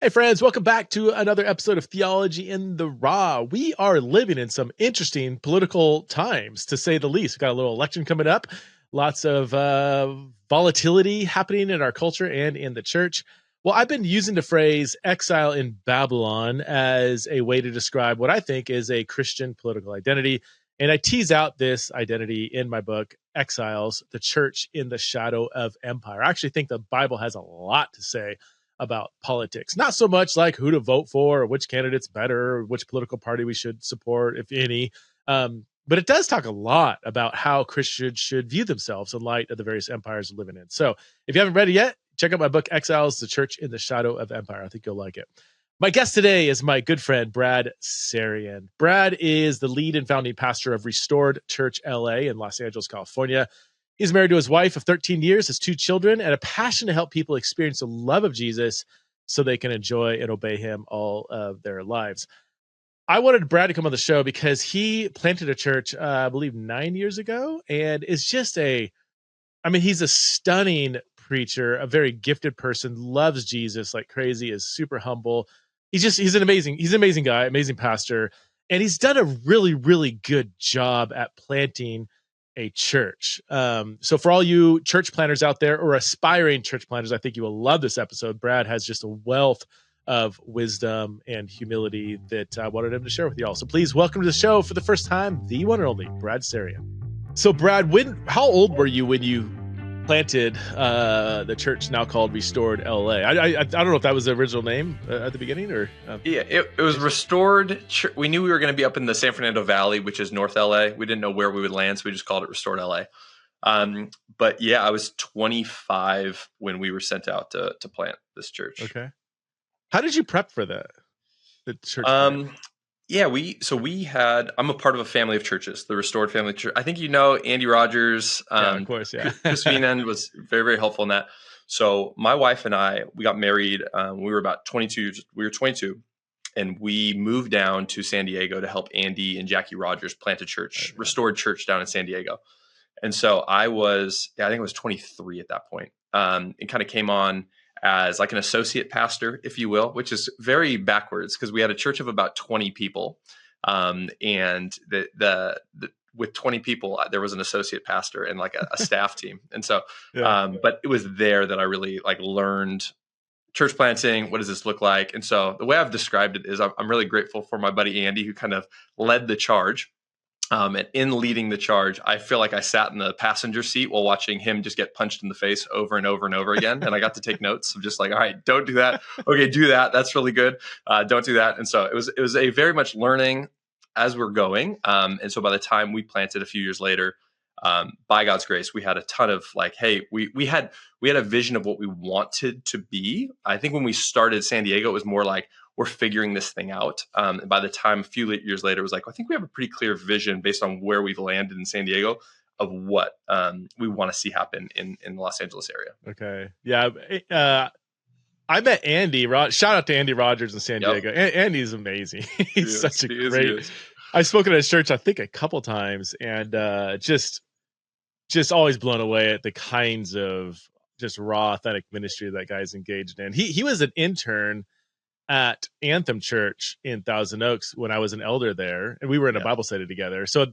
Hey friends, welcome back to another episode of Theology in the Raw. We are living in some interesting political times, to say the least. We've got a little election coming up, lots of volatility happening in our culture and in the church. Well, I've been using the phrase exile in Babylon as a way to describe what I think is a Christian political identity. And I tease out this identity in my book, Exiles, the Church in the Shadow of Empire. I actually think the Bible has a lot to say about politics, not so much like who to vote for or which candidate's better or which political party we should support, if any. But it does talk a lot about how Christians should view themselves in light of the various empires we're living in. So if you haven't read it yet, check out my book, Exiles, the Church in the Shadow of Empire. I think you'll like it. My guest today is my good friend, Brad Sarian. Brad is the lead and founding pastor of Restored Church LA in Los Angeles, California. He's married to his wife of 13 years, has 2 children, and a passion to help people experience the love of Jesus so they can enjoy and obey him all of their lives. I wanted Brad to come on the show because he planted a church, I believe 9 years ago, and is just he's a stunning preacher, a very gifted person, loves Jesus like crazy, is super humble. He's an amazing guy, amazing pastor, and he's done a really, really good job at planting a church. So for all you church planners out there or aspiring church planners, I think you will love this episode. Brad has just a wealth of wisdom and humility that I wanted him to share with you all. So please welcome to the show for the first time, the one and only Brad Sarian. So Brad, how old were you when you planted the church now called Restored LA? I don't know if that was the original name at the beginning or yeah, it was Restored. We knew we were going to be up in the San Fernando Valley, which is North LA. We didn't know where we would land, so we just called it Restored LA. But yeah, I was 25 when we were sent out to plant this church. Okay. How did you prep for the church? Yeah, I'm a part of a family of churches, the Restored Family Church. I think you know Andy Rogers. Yeah, of course, yeah. Chris Veenan was very, very helpful in that. So my wife and I, we got married. We were about 22. We were 22, and we moved down to San Diego to help Andy and Jackie Rogers plant a church, Restored Church down in San Diego. And so I think I was 23 at that point. It kind of came on as like an associate pastor, if you will, which is very backwards because we had a church of about 20 people. And with 20 people, there was an associate pastor and like a staff team. And so, but it was there that I really like learned church planting. What does this look like? And so the way I've described it is I'm really grateful for my buddy, Andy, who kind of led the charge. And in leading the charge, I feel like I sat in the passenger seat while watching him just get punched in the face over and over and over again. And I got to take notes of just like, all right, don't do that. Okay, do that. That's really good. Don't do that. And so it was a very much learning as we're going. And so by the time we planted a few years later, by God's grace, we had a ton of like, hey, we had a vision of what we wanted to be. I think when we started San Diego, it was more like, we're figuring this thing out. And by the time a few years later, it was like, I think we have a pretty clear vision based on where we've landed in San Diego of what we want to see happen in the Los Angeles area. Okay. Yeah. I met Andy. Shout out to Andy Rogers in San Diego. Andy's amazing. He's such a great. I've spoken at his church, I think, a couple times, and just always blown away at the kinds of just raw, authentic ministry that guy's engaged in. He was an intern at Anthem Church in Thousand Oaks when I was an elder there, and we were in a Bible study together. So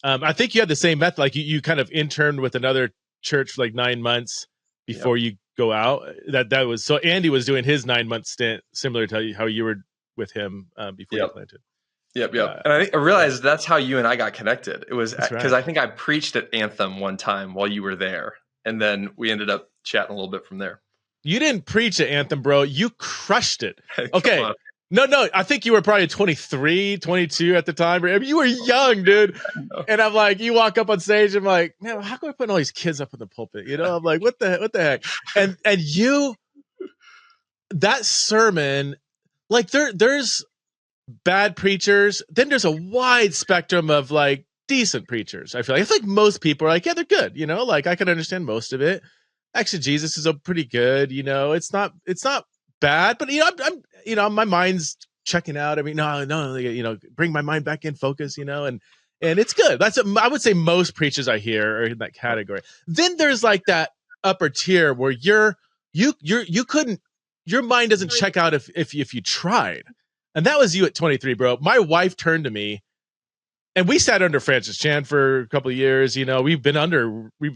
I think you had the same method, like you kind of interned with another church for like 9 months before you go out. That was so Andy was doing his 9-month stint similar to how you were with him before you planted. Yep. And I realized that's how you and I got connected. It was because I think I preached at Anthem one time while you were there, and then we ended up chatting a little bit from there. You didn't preach at Anthem, bro. You crushed it. Okay. No. I think you were probably 23, 22 at the time. I mean, you were young, dude. And I'm like, you walk up on stage, I'm like, man, how come I put all these kids up in the pulpit? You know, I'm like, what the heck? And you, that sermon, like there's bad preachers. Then there's a wide spectrum of like decent preachers. I feel like it's like most people are like, yeah, they're good. You know, like I can understand most of it. Exegesis is a pretty good, you know, it's not bad, but I'm my mind's checking out. I mean, no, you know, bring my mind back in focus, you know, and it's good. I would say most preachers I hear are in that category. Then there's like that upper tier where you couldn't your mind doesn't check out if you tried. And that was you at 23, bro. My wife turned to me, and we sat under Francis Chan for a couple of years. You know, we've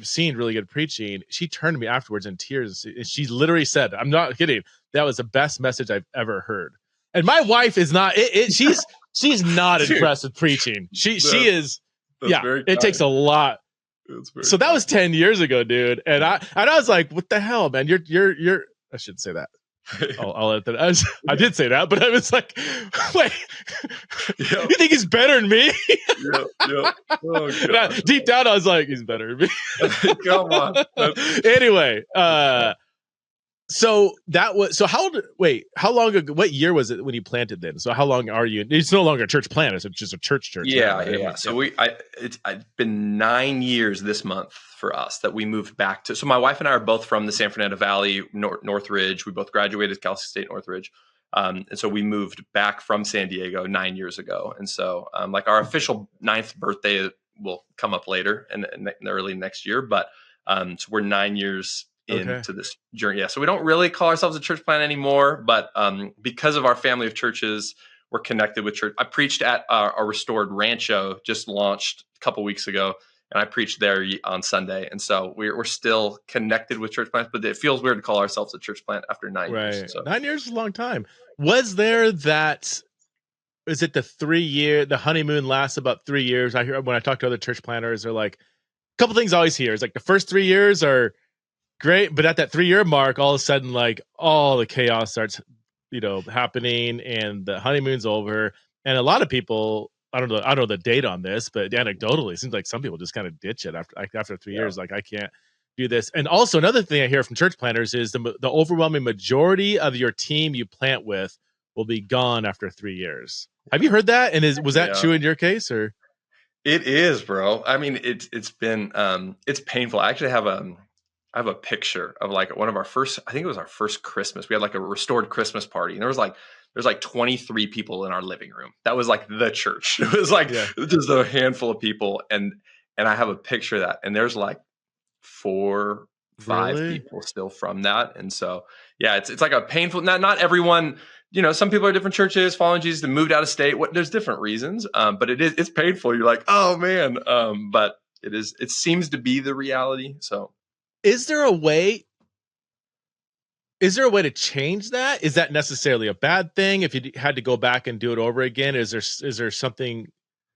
seen really good preaching. She turned to me afterwards in tears, and she literally said, I'm not kidding, that was the best message I've ever heard. And my wife is not, she's not impressed with preaching. She is, yeah, it takes a lot. So that was 10 years ago, dude. And I was like, what the hell, man? You're, I shouldn't say that. I'll let that. I did say that, but I was like, wait, you think he's better than me? Yeah. Oh, deep down, I was like, he's better than me. Come on. Anyway, so how long ago, what year was it when you planted then? So how long are you? It's no longer a church plant. It's just a church. Yeah. Right? Yeah. So it's been 9 years this month for us that we moved back to. So my wife and I are both from the San Fernando Valley, Northridge. We both graduated Cal State Northridge. And so we moved back from San Diego 9 years ago. And so like our official 9th birthday will come up later in the early next year. But so we're 9 years into this journey. Yeah. So we don't really call ourselves a church plant anymore, but because of our family of churches, we're connected with church. I preached at our restored Rancho, just launched a couple weeks ago, and I preached there on Sunday. And so we're still connected with church plants, but it feels weird to call ourselves a church plant after 9 years. So. 9 years is a long time. Was there that, is it the honeymoon lasts about 3 years? I hear when I talk to other church planters, they're like, a couple things I always hear is like the first 3 years are great, but at that 3-year mark, all of a sudden, like all the chaos starts, happening, and the honeymoon's over. And a lot of people, I don't know the date on this, but anecdotally, it seems like some people just kind of ditch it after 3 years. Like, I can't do this. And also another thing I hear from church planters is the overwhelming majority of your team you plant with will be gone after 3 years. Have you heard that? And was that true in your case, or? It is, bro. I mean, it's been it's painful. I actually have a picture of like one of our first, I think it was our first Christmas. We had like a restored Christmas party, and there's like 23 people in our living room. That was like the church. It was like just a handful of people. And I have a picture of that, and there's like 4, 5 people still from that. And so, yeah, it's like a painful, not everyone, some people are different churches, following Jesus, and moved out of state. There's different reasons. But it's painful. You're like, oh man. But it seems to be the reality. So. Is there a way to change that? Is that necessarily a bad thing? If you had to go back and do it over again, is there something,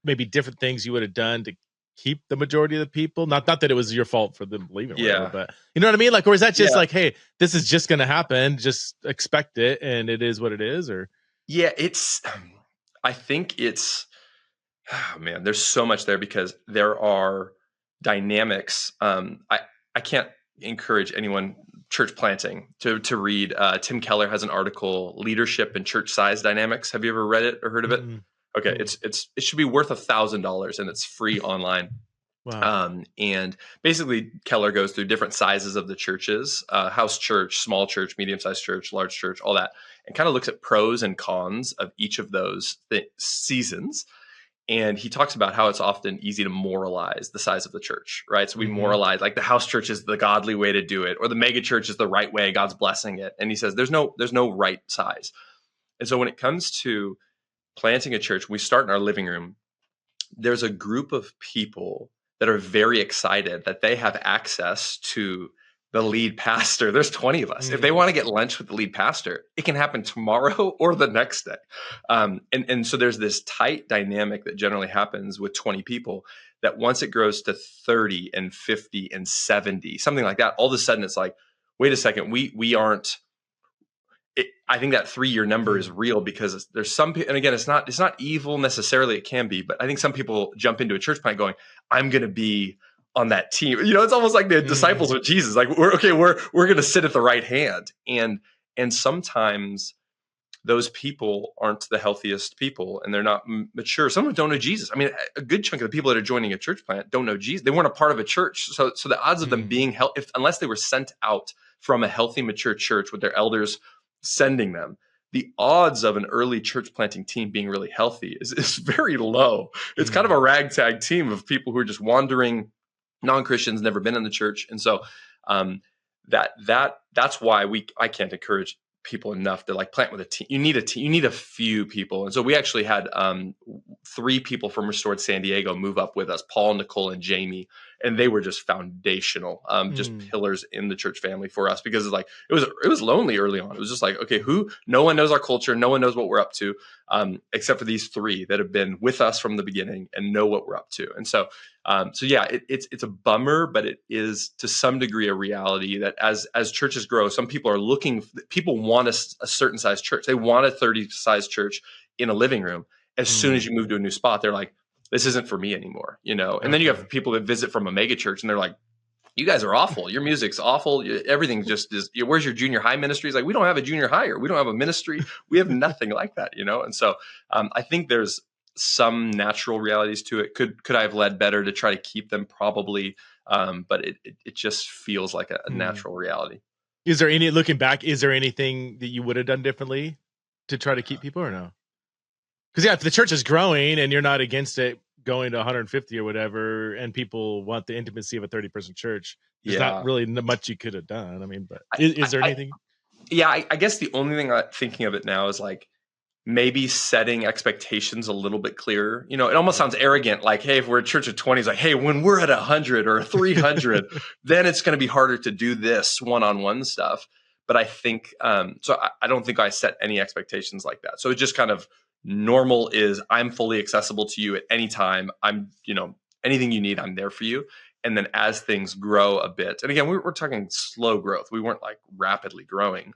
maybe different things you would have done to keep the majority of the people? Not that it was your fault for them leaving, whatever, but you know what I mean? Like, or is that just like, hey, this is just going to happen, just expect it, and it is what it is? Or I think it's, oh man, there's so much there, because there are dynamics. I can't encourage anyone church planting to read. Tim Keller has an article, Leadership and Church Size Dynamics. Have you ever read it or heard of it? Okay. It should be worth $1,000, and it's free online. Wow. And basically Keller goes through different sizes of the churches, house church, small church, medium-sized church, large church, all that, and kind of looks at pros and cons of each of those seasons. And he talks about how it's often easy to moralize the size of the church, right? So we moralize, like the house church is the godly way to do it, or the mega church is the right way, God's blessing it. And he says there's no right size. And so when it comes to planting a church, we start in our living room. There's a group of people that are very excited that they have access to the lead pastor. There's 20 of us. If they want to get lunch with the lead pastor, it can happen tomorrow or the next day. And so there's this tight dynamic that generally happens with 20 people, that once it grows to 30 and 50 and 70, something like that, all of a sudden it's like, wait a second, we aren't, I think that 3-year number is real, because there's some people, and again, it's not evil necessarily, it can be, but I think some people jump into a church plant going, I'm going to be on that team. It's almost like the disciples with Jesus. Like, we're going to sit at the right hand. And sometimes those people aren't the healthiest people, and they're not mature. Some of them don't know Jesus. I mean, a good chunk of the people that are joining a church plant don't know Jesus. They weren't a part of a church. So the odds of them being unless they were sent out from a healthy, mature church with their elders sending them, the odds of an early church planting team being really healthy is very low. It's kind of a ragtag team of people who are just wandering, non-Christians, never been in the church. And so that's why I can't encourage people enough to like plant with a team. You need a team. You need a few people. And so we actually had 3 people from Restored San Diego move up with us, Paul, Nicole, and Jamie. And they were just foundational, just pillars in the church family for us, because it's like, it was lonely early on. It was just like, okay, no one knows our culture. No one knows what we're up to, except for these 3 that have been with us from the beginning and know what we're up to. And so, yeah, it's a bummer, but it is to some degree a reality that as churches grow, some people want a certain size church. They want a 30 size church in a living room. As soon as you move to a new spot, they're like, this isn't for me anymore, And then you have people that visit from a mega church and they're like, you guys are awful. Your music's awful. Everything just is. Where's your junior high ministries? Like, we don't have a junior high, or we don't have a ministry. We have nothing like that, And so I think there's some natural realities to it. Could I have led better to try to keep them? Probably. But it just feels like a natural reality. Looking back, is there anything that you would have done differently to try to keep people, or no? Because if the church is growing and you're not against it going to 150 or whatever, and people want the intimacy of a 30-person church, there's not really much you could have done. I mean, but is there anything? I guess the only thing I'm thinking of it now is like maybe setting expectations a little bit clearer. It almost sounds arrogant. Like, hey, if we're a church of 20, it's like, hey, when we're at 100 or 300, then it's going to be harder to do this one-on-one stuff. But I think, so I don't think I set any expectations like that. So it just kind of normal is I'm fully accessible to you at any time. I'm, anything you need, I'm there for you. And then as things grow a bit, and again, we're talking slow growth. We weren't like rapidly growing.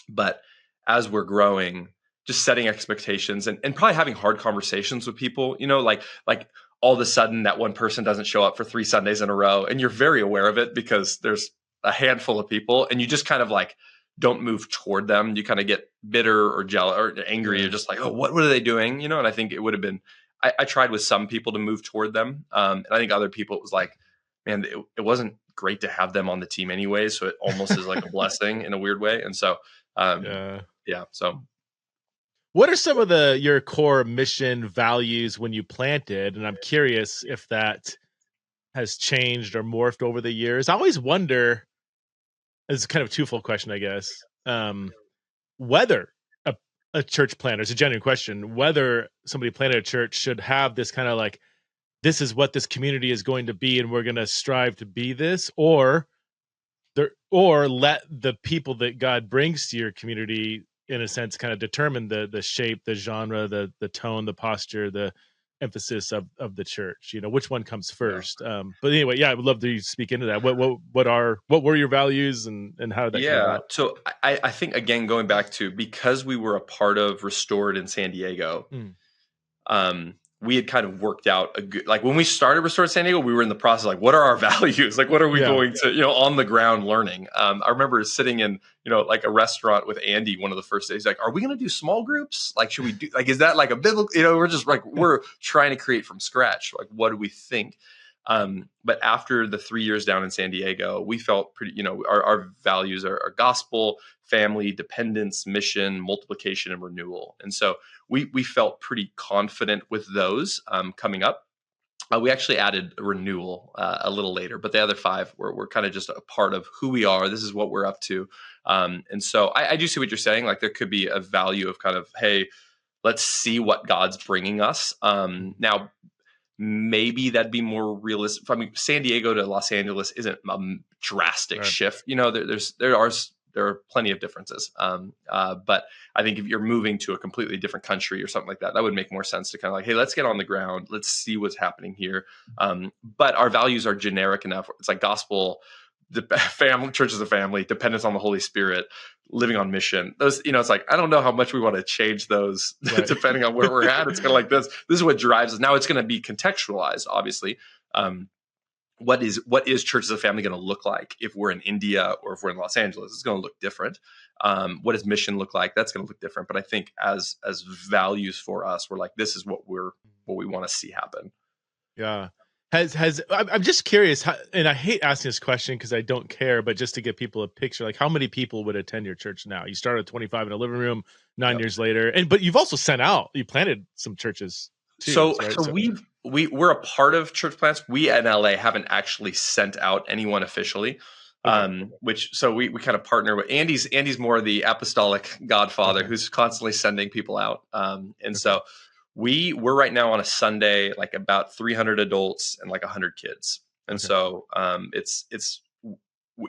But as we're growing, just setting expectations and probably having hard conversations with people, like all of a sudden that one person doesn't show up for 3 Sundays in a row. And you're very aware of it because there's a handful of people, and you just kind of like don't move toward them. You kind of get bitter or jealous or angry. You're just like, oh, what are they doing? And I think it would have been, I tried with some people to move toward them. And I think other people, it was like, man, it wasn't great to have them on the team anyway. So it almost is like a blessing in a weird way. And so, so. What are some of your core mission values when you planted? And I'm curious if that has changed or morphed over the years. I always wonder, it's kind of a twofold question, I guess, whether a church planter, it's a genuine question, whether somebody planted a church should have this kind of like, this is what this community is going to be, and we're going to strive to be this, or let the people that God brings to your community, in a sense, kind of determine the shape, the genre, the tone, the posture, the emphasis of the church. Which one comes first? But anyway, I would love to speak into that. What were your values, and how did that come about? So I think, again, going back to, because we were a part of Restored in San Diego, we had kind of worked out a good, like when we started Restored San Diego, we were in the process, like, what are our values? Like, what are we going to, on the ground learning? I remember sitting in, like a restaurant with Andy one of the first days, like, are we going to do small groups? Like, should we do, like, is that like a biblical, we're just like, we're trying to create from scratch. Like, what do we think? But after the 3 years down in San Diego, we felt pretty, our values are gospel, family, dependence, mission, multiplication, and renewal. And so we felt pretty confident with those coming up. We actually added renewal a little later, but the other 5 were kind of just a part of who we are. This is what we're up to. And so I do see what you're saying. Like, there could be a value of kind of, hey, let's see what God's bringing us. Now, maybe that'd be more realistic. I mean, San Diego to Los Angeles isn't a drastic shift. There are plenty of differences. But I think if you're moving to a completely different country or something like that, that would make more sense to kind of like, hey, let's get on the ground. Let's see what's happening here. But our values are generic enough. It's like gospel, the family, church as a family, dependence on the Holy Spirit, living on mission. Those, it's like, I don't know how much we want to change those depending on where we're at. It's kind of like this is what drives us. Now it's going to be contextualized, obviously. What is church as a family going to look like if we're in India or if we're in Los Angeles? It's going to look different. What does mission look like? That's going to look different. But I think as values for us, we're like, this is what we want to see happen. Yeah. I'm just curious, and I hate asking this question because I don't care, but just to give people a picture, like, how many people would attend your church now? You started at 25 in a living room 9 years later, but you've also you planted some churches too. So we're a part of church plants. We in LA haven't actually sent out anyone officially. Okay. Which so we kind of partner with Andy's more the apostolic godfather who's constantly sending people out. And so we're right now on a Sunday, like about 300 adults and like 100 kids. And so it's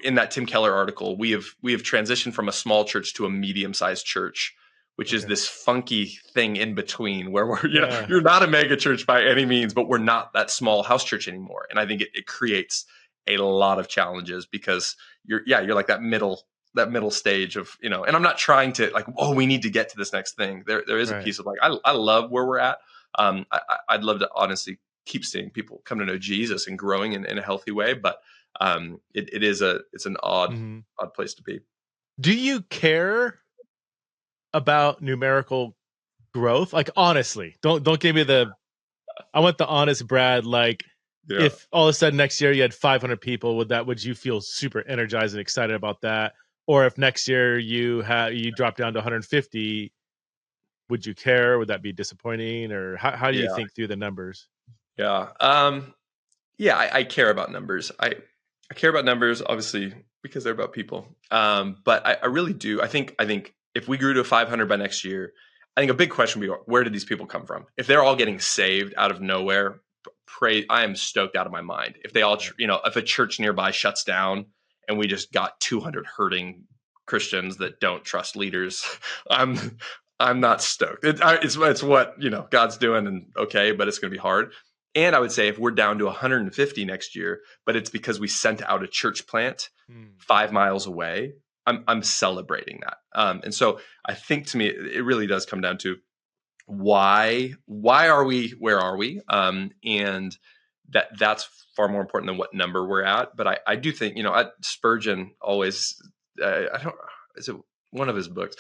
in that Tim Keller article, we have transitioned from a small church to a medium-sized church, which is this funky thing in between where we're, you're not a mega church by any means, but we're not that small house church anymore. And I think it creates a lot of challenges because you're like that middle stage of, and I'm not trying to like, oh, we need to get to this next thing. There is a piece of like, I love where we're at. I'd love to honestly keep seeing people come to know Jesus and growing in a healthy way. But it's an odd place to be. Do you care about numerical growth? Like, honestly, don't give me I want the honest Brad. Like, if all of a sudden next year you had 500 people, would you feel super energized and excited about that? Or if next year you drop down to 150, would you care? Would that be disappointing? Or how do you think through the numbers? Yeah. I care about numbers. I care about numbers, obviously, because they're about people. But I really do. I think if we grew to 500 by next year, I think a big question would be, where did these people come from? If they're all getting saved out of nowhere, I am stoked out of my mind. If they all, if a church nearby shuts down and we just got 200 hurting Christians that don't trust leaders, I'm not stoked. It's what, God's doing, and okay, but it's going to be hard. And I would say if we're down to 150 next year, but it's because we sent out a church plant 5 miles away, I'm celebrating that. And so I think, to me, it really does come down to why are we, where are we? And that's far more important than what number we're at. But I do think, Spurgeon always, is it one of his books?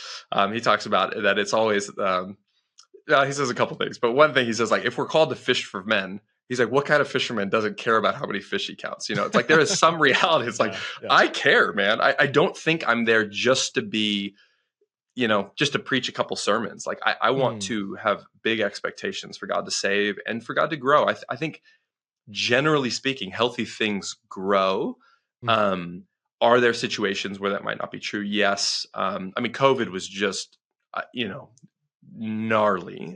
He talks about that it's always, he says a couple things, but one thing he says, like, if we're called to fish for men, he's like, what kind of fisherman doesn't care about how many fish he counts? It's like, there is some reality. It's like, I care, man. I don't think I'm there just to be, just to preach a couple sermons. Like, I want to have big expectations for God to save and for God to grow. I think, generally speaking, healthy things grow. Are there situations where that might not be true? Yes. COVID was just, gnarly.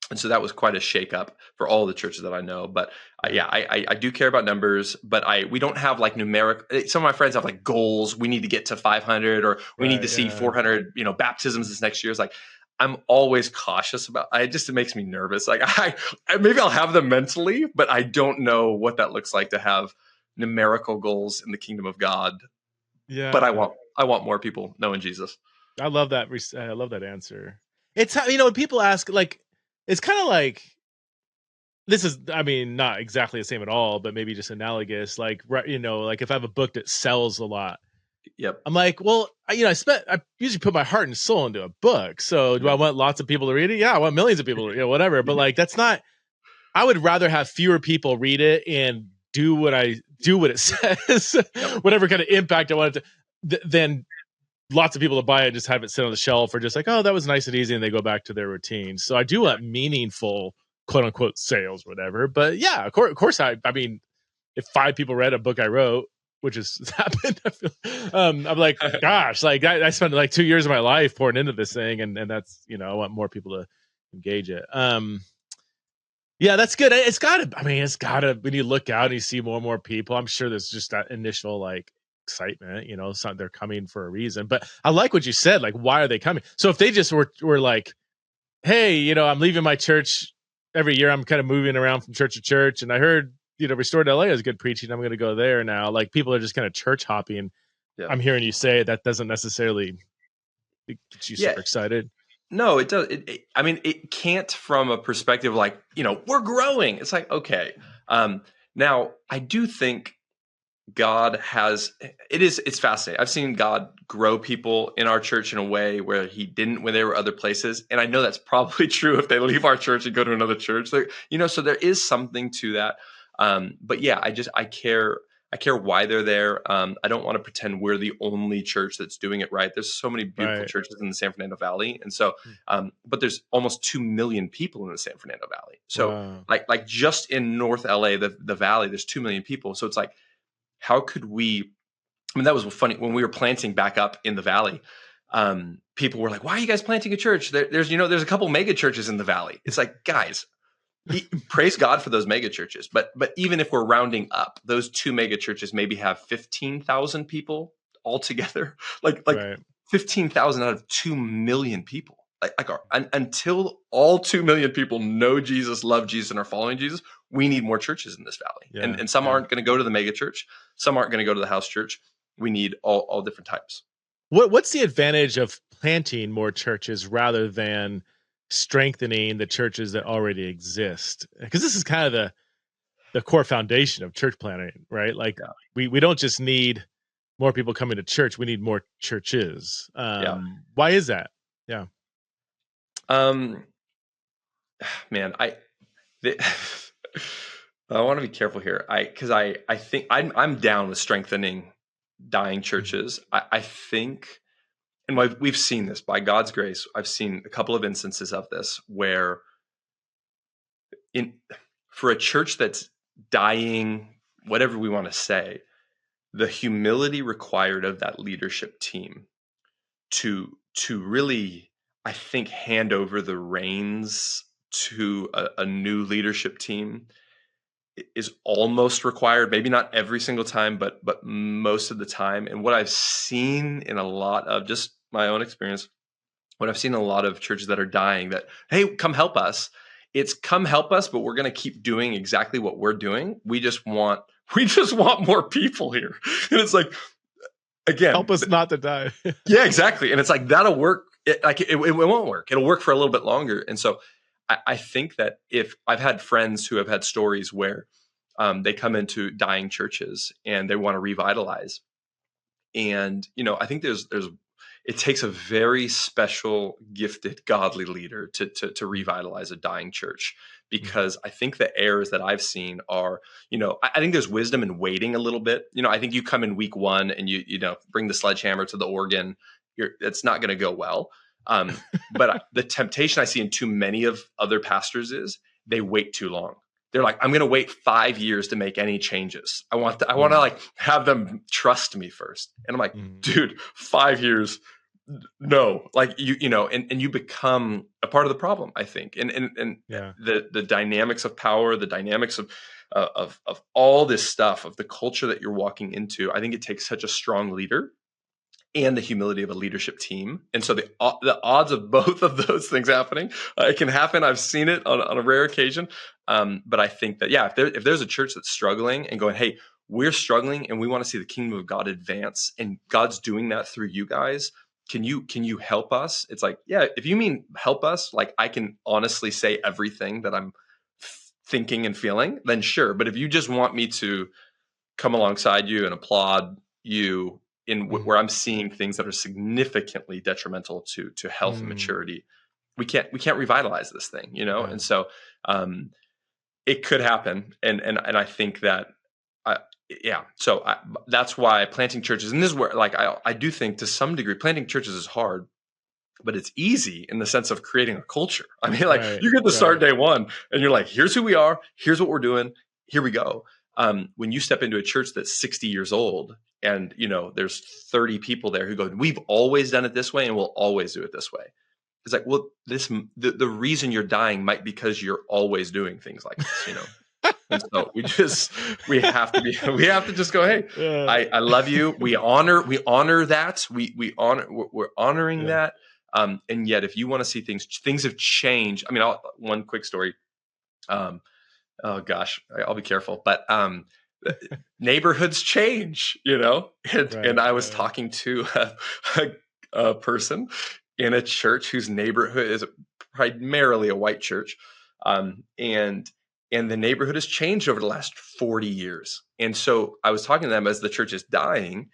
And so that was quite a shakeup for all the churches that I know. But I do care about numbers, but we don't have like numeric. Some of my friends have like goals. We need to get to 500, or we need to see 400, baptisms this next year. It's like, I'm always cautious about. It makes me nervous. Like maybe I'll have them mentally, but I don't know what that looks like to have numerical goals in the kingdom of God. Yeah. But I want more people knowing Jesus. I love that. I love that answer. It's how, when people ask, like, it's kind of like, this is, not exactly the same at all, but maybe just analogous. Like, like if I have a book that sells a lot, I'm like, well, I usually put my heart and soul into a book. So do I want lots of people to read it? Yeah, I want millions of people to, whatever. But like, that's not, I would rather have fewer people read it and do what it says, whatever kind of impact I want it to, than lots of people to buy it, just have it sit on the shelf, or just like, oh, that was nice and easy, and they go back to their routine. So I do want meaningful, quote unquote, sales, whatever. But yeah, of course, if 5 people read a book I wrote, which has happened, I'm like, gosh, like I spent like 2 years of my life pouring into this thing, and that's, I want more people to engage it. Yeah, that's good. It's gotta, when you look out and you see more and more people, I'm sure there's just that initial like excitement, they're coming for a reason. But I like what you said, like, why are they coming? So if they just were like, hey, I'm leaving my church every year, I'm kind of moving around from church to church, and I heard, Restored LA is good preaching, I'm going to go there now. Like, people are just kind of church hopping. I'm hearing you say that doesn't necessarily get you super excited. No, it does. It can't, from a perspective like, we're growing. It's like, okay. Now I do think God it's fascinating. I've seen God grow people in our church in a way where he didn't when they were other places. And I know that's probably true if they leave our church and go to another church. So, so there is something to that. But yeah, I care why they're there. I don't want to pretend we're the only church that's doing it right. There's so many beautiful churches in the San Fernando Valley. And so, but there's almost 2 million people in the San Fernando Valley. So like just in North LA, the Valley, there's 2 million people. So it's like, how could we I mean, that was funny when we were planting back up in the valley. People were like, "Why are you guys planting a church? There's a couple mega churches in the valley." It's like, guys, praise God for those mega churches. But even if we're rounding up, those two mega churches maybe have 15,000 people altogether. Like Right. 15,000 out of 2 million people. Until all 2 million people know Jesus, love Jesus, and are following Jesus, we need more churches in this valley. Yeah, And some yeah. aren't going to go to the mega church. Some aren't going to go to the house church. We need all different types. What's the advantage of planting more churches rather than strengthening the churches that already exist? Because this is kind of the core foundation of church planting, right? Like Yeah. we don't just need more people coming to church, we need more churches. Yeah. Why is that? Yeah. Man, I want to be careful here. Because I think I'm down with strengthening dying churches. I think, and we've seen this by God's grace. I've seen a couple of instances of this where for a church that's dying, whatever we want to say, the humility required of that leadership team to really, I think, hand over the reins to a new leadership team is almost required. Maybe not every single time, but most of the time. And what I've seen in a lot of just my own experience, what I've seen in a lot of churches that are dying, that, hey, come help us. It's come help us, but we're going to keep doing exactly what we're doing. We just want more people here. And it's like, again, Help us not to die. yeah, exactly. And it's like, that'll work. It won't work. It'll work for a little bit longer. And so I think that if I've had friends who have had stories where they come into dying churches and they want to revitalize. And, I think it takes a very special, gifted, godly leader to revitalize a dying church, because I think the errors that I've seen are, I think there's wisdom in waiting a little bit. I think you come in week one and you bring the sledgehammer to the organ, it's not going to go well. But the temptation I see in too many of other pastors is they wait too long. They're like, I'm going to wait 5 years to make any changes. I want to like have them trust me first. And I'm like, dude, 5 years. No, like and you become a part of the problem, I think. And the dynamics of power, the dynamics of all this stuff, of the culture that you're walking into, I think it takes such a strong leader and the humility of a leadership team. And so the odds of both of those things happening, it can happen. I've seen it on a rare occasion. But I think that, yeah, if there's a church that's struggling and going, hey, we're struggling and we want to see the kingdom of God advance, and God's doing that through you guys, can you help us? It's like, yeah, if you mean help us, like I can honestly say everything that I'm thinking and feeling, then sure. But if you just want me to come alongside you and applaud you in where I'm seeing things that are significantly detrimental to health and maturity, we can't revitalize this thing, Yeah. And so it could happen, and I think that so that's why planting churches, and this is where, like, I do think to some degree planting churches is hard, but it's easy in the sense of creating a culture. I mean, like, you get to start day one and you're like, here's who we are, here's what we're doing, here we go. When you step into a church that's 60 years old and, there's 30 people there who go, we've always done it this way and we'll always do it this way. It's like, well, the reason you're dying might be because you're always doing things like this, And so we have to just go, hey, I love you. We honor that. We're honoring that. And yet if you want to see things have changed. I mean, one quick story. Oh gosh, I'll be careful, but neighborhoods change, and I was talking to a person in a church whose neighborhood is primarily a white church, and the neighborhood has changed over the last 40 years. And so I was talking to them as the church is dying,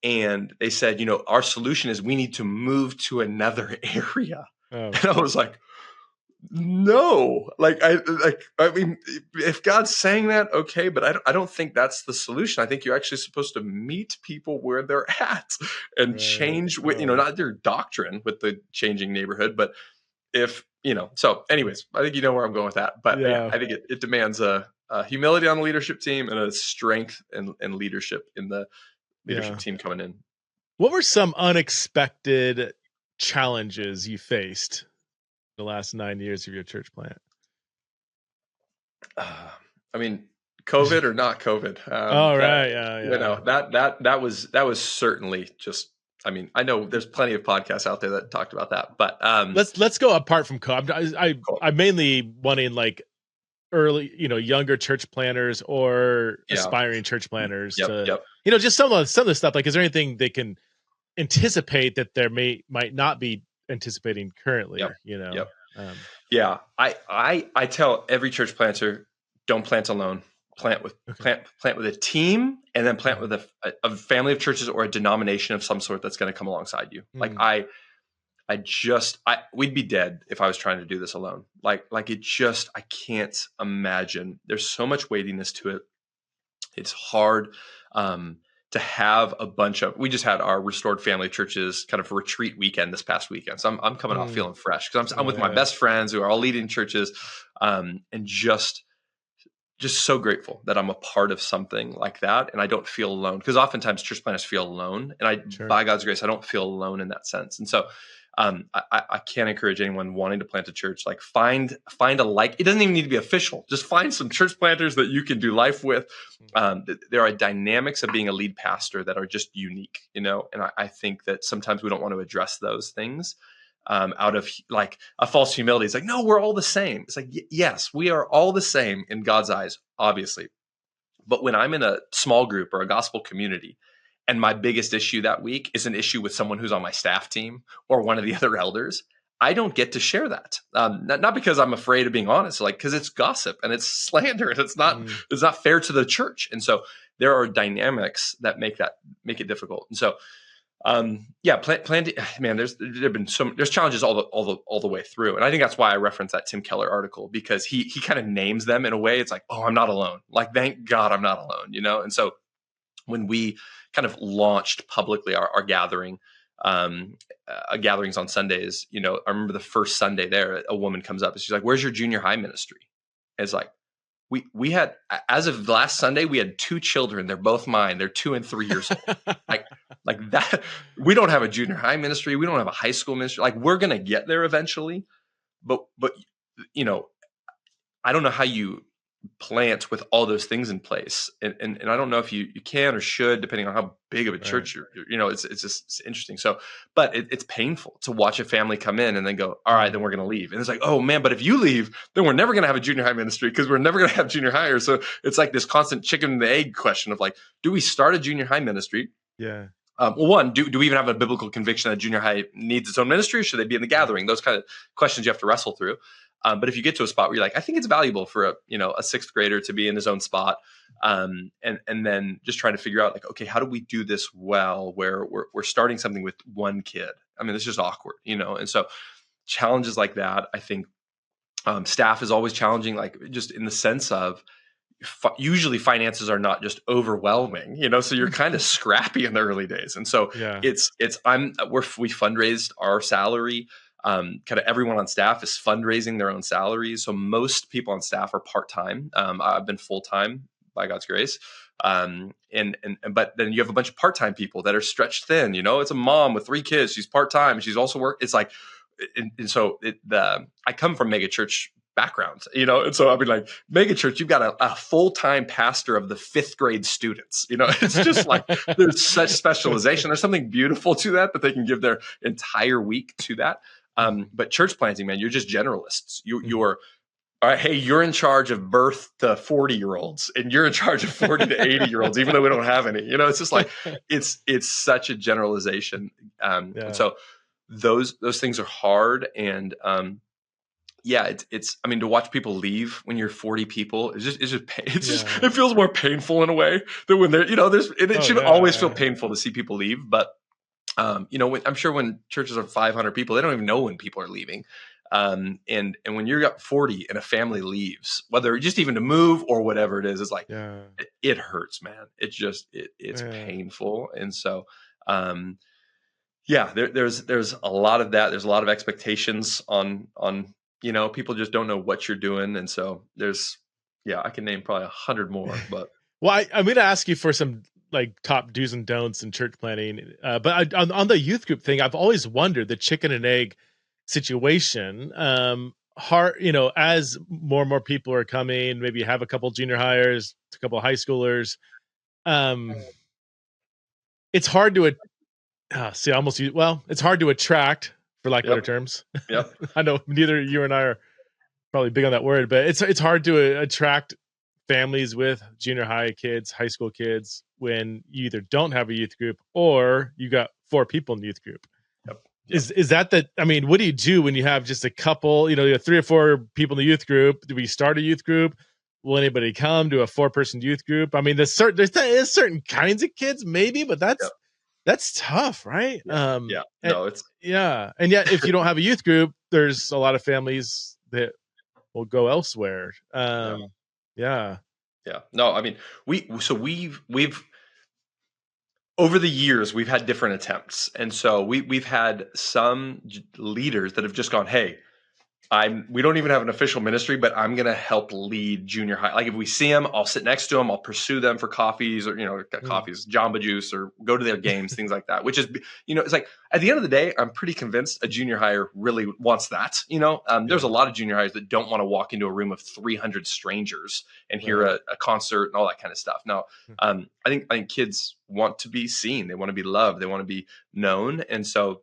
and they said, our solution is we need to move to another area. And I was like, no, I mean, if God's saying that, okay, but I don't think that's the solution. I think you're actually supposed to meet people where they're at and change with, not their doctrine with the changing neighborhood, but if, so anyways, I think you know where I'm going with that, but yeah, I think it demands a humility on the leadership team and a strength and leadership in the leadership team coming in. What were some unexpected challenges you faced the last 9 years of your church plant? I mean, COVID or not COVID. Right. Yeah. That was certainly just, I mean, I know there's plenty of podcasts out there that talked about that, but let's go apart from COVID. cool. I'm mainly wanting like early, younger church planners or aspiring church planners to, just some of the stuff. Like, is there anything they can anticipate that there might not be anticipating currently? Yeah, I tell every church planter, don't plant alone. Plant with a team, and then plant with a family of churches or a denomination of some sort that's going to come alongside you. Like we'd be dead if I was trying to do this alone. I can't imagine. There's so much weightiness to it. It's hard to have a bunch of. We just had our Restored Family Churches kind of retreat weekend this past weekend, so I'm coming off feeling fresh because I'm with my best friends who are all leading churches, and just so grateful that I'm a part of something like that, and I don't feel alone, because oftentimes church planners feel alone, and by God's grace, I don't feel alone in that sense. And so I can't encourage anyone wanting to plant a church, like find a it doesn't even need to be official. Just find some church planters that you can do life with. There are dynamics of being a lead pastor that are just unique, and I think that sometimes we don't want to address those things out of like a false humility. It's like, no, we're all the same. It's like, yes, we are all the same in God's eyes, obviously. But when I'm in a small group or a gospel community, and my biggest issue that week is an issue with someone who's on my staff team or one of the other elders, I don't get to share that. Not because I'm afraid of being honest, like because it's gossip and it's slander and it's not fair to the church. And so there are dynamics that make it difficult. And so planting, man, there's challenges all the way through. And I think that's why I referenced that Tim Keller article, because he kind of names them in a way. It's like, oh, I'm not alone. Like, thank God I'm not alone, And so when we kind of launched publicly our gathering, gatherings on Sundays, I remember the first Sunday there, a woman comes up and she's like, "Where's your junior high ministry?" And it's like, we had, as of last Sunday, we had 2 children. They're both mine. They're 2 and 3 years old. like that. We don't have a junior high ministry. We don't have a high school ministry. Like, we're going to get there eventually. But I don't know how you plant with all those things in place. And I don't know if you can or should, depending on how big of a church you're, it's interesting. So, but it's painful to watch a family come in and then go, all right, then we're going to leave. And it's like, oh man, but if you leave, then we're never going to have a junior high ministry, because we're never going to have junior hires. So it's like this constant chicken and the egg question of like, do we start a junior high ministry? Yeah. Well, one, do we even have a biblical conviction that junior high needs its own ministry, or should they be in the gathering? Those kind of questions you have to wrestle through. But if you get to a spot where you're like, I think it's valuable for a 6th grader to be in his own spot, and then just trying to figure out like, okay, how do we do this well, where we're starting something with one kid? I mean, it's just awkward, And so challenges like that, I think staff is always challenging, like just in the sense of usually finances are not just overwhelming, so you're kind of scrappy in the early days. And so we fundraised our salary. Kind of everyone on staff is fundraising their own salaries. So most people on staff are part-time. I've been full-time by God's grace. But then you have a bunch of part-time people that are stretched thin, it's a mom with 3 kids. She's part-time. She's also It's like, I come from mega church backgrounds, and so I'll be like, mega church, you've got a full-time pastor of the 5th grade students, it's just like, there's such specialization. There's something beautiful to that they can give their entire week to that. But church planting, man, you're just generalists. You're all right, hey, you're in charge of birth to 40-year-olds, and you're in charge of 40 to 80-year-olds, even though we don't have any. It's just like it's such a generalization. And so those things are hard. And it's I mean, to watch people leave when you're 40 people, it feels more painful in a way than when they're, it should always feel painful to see people leave. But I'm sure when churches are 500 people, they don't even know when people are leaving. And when you're got 40 and a family leaves, whether just even to move or whatever it is, it's like, it hurts, man. It's just, it's painful. And so, there's a lot of that. There's a lot of expectations on, people just don't know what you're doing. And so I can name probably 100 more, but. Well, I'm going to ask you for some like top do's and don'ts in church planning. But on the youth group thing, I've always wondered the chicken and egg situation. Hard, as more and more people are coming, maybe you have a couple junior hires, a couple high schoolers. Um, it's hard to see. I almost use, well, it's hard to attract, for lack of better Yep. terms. Yep. I know neither you and I are probably big on that word, but it's hard to attract families with junior high kids, high school kids, when you either don't have a youth group or you got 4 people in the youth group. Yep. Is that I mean, what do you do when you have just a couple, you have 3 or 4 people in the youth group? Do we start a youth group? Will anybody come to a 4-person youth group? I mean, there's certain kinds of kids, maybe, but that's tough, right? Yeah. No, it's and yet if you don't have a youth group, there's a lot of families that will go elsewhere. Yeah. No, I mean, we've over the years we've had different attempts, and so we've had some leaders that have just gone, hey, we don't even have an official ministry, but I'm going to help lead junior high. Like if we see them, I'll sit next to them. I'll pursue them for coffees or, coffees, Jamba Juice, or go to their games, things like that, which is, it's like at the end of the day, I'm pretty convinced a junior higher really wants that. There's a lot of junior hires that don't want to walk into a room of 300 strangers and hear a concert and all that kind of stuff. Now, I think kids want to be seen. They want to be loved. They want to be known. And so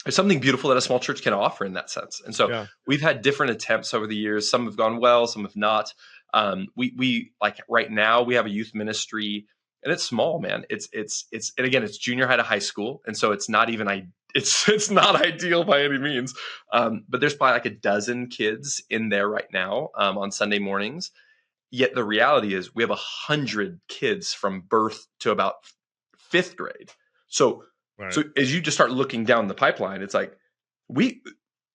there's something beautiful that a small church can offer in that sense. And so we've had different attempts over the years. Some have gone well, some have not. We like right now we have a youth ministry, and it's small, man. It's and again, it's junior high to high school. And so it's not even, it's not ideal by any means. But there's probably like a dozen kids in there right now on Sunday mornings. Yet the reality is we have 100 kids from birth to about 5th grade. So as you just start looking down the pipeline, it's like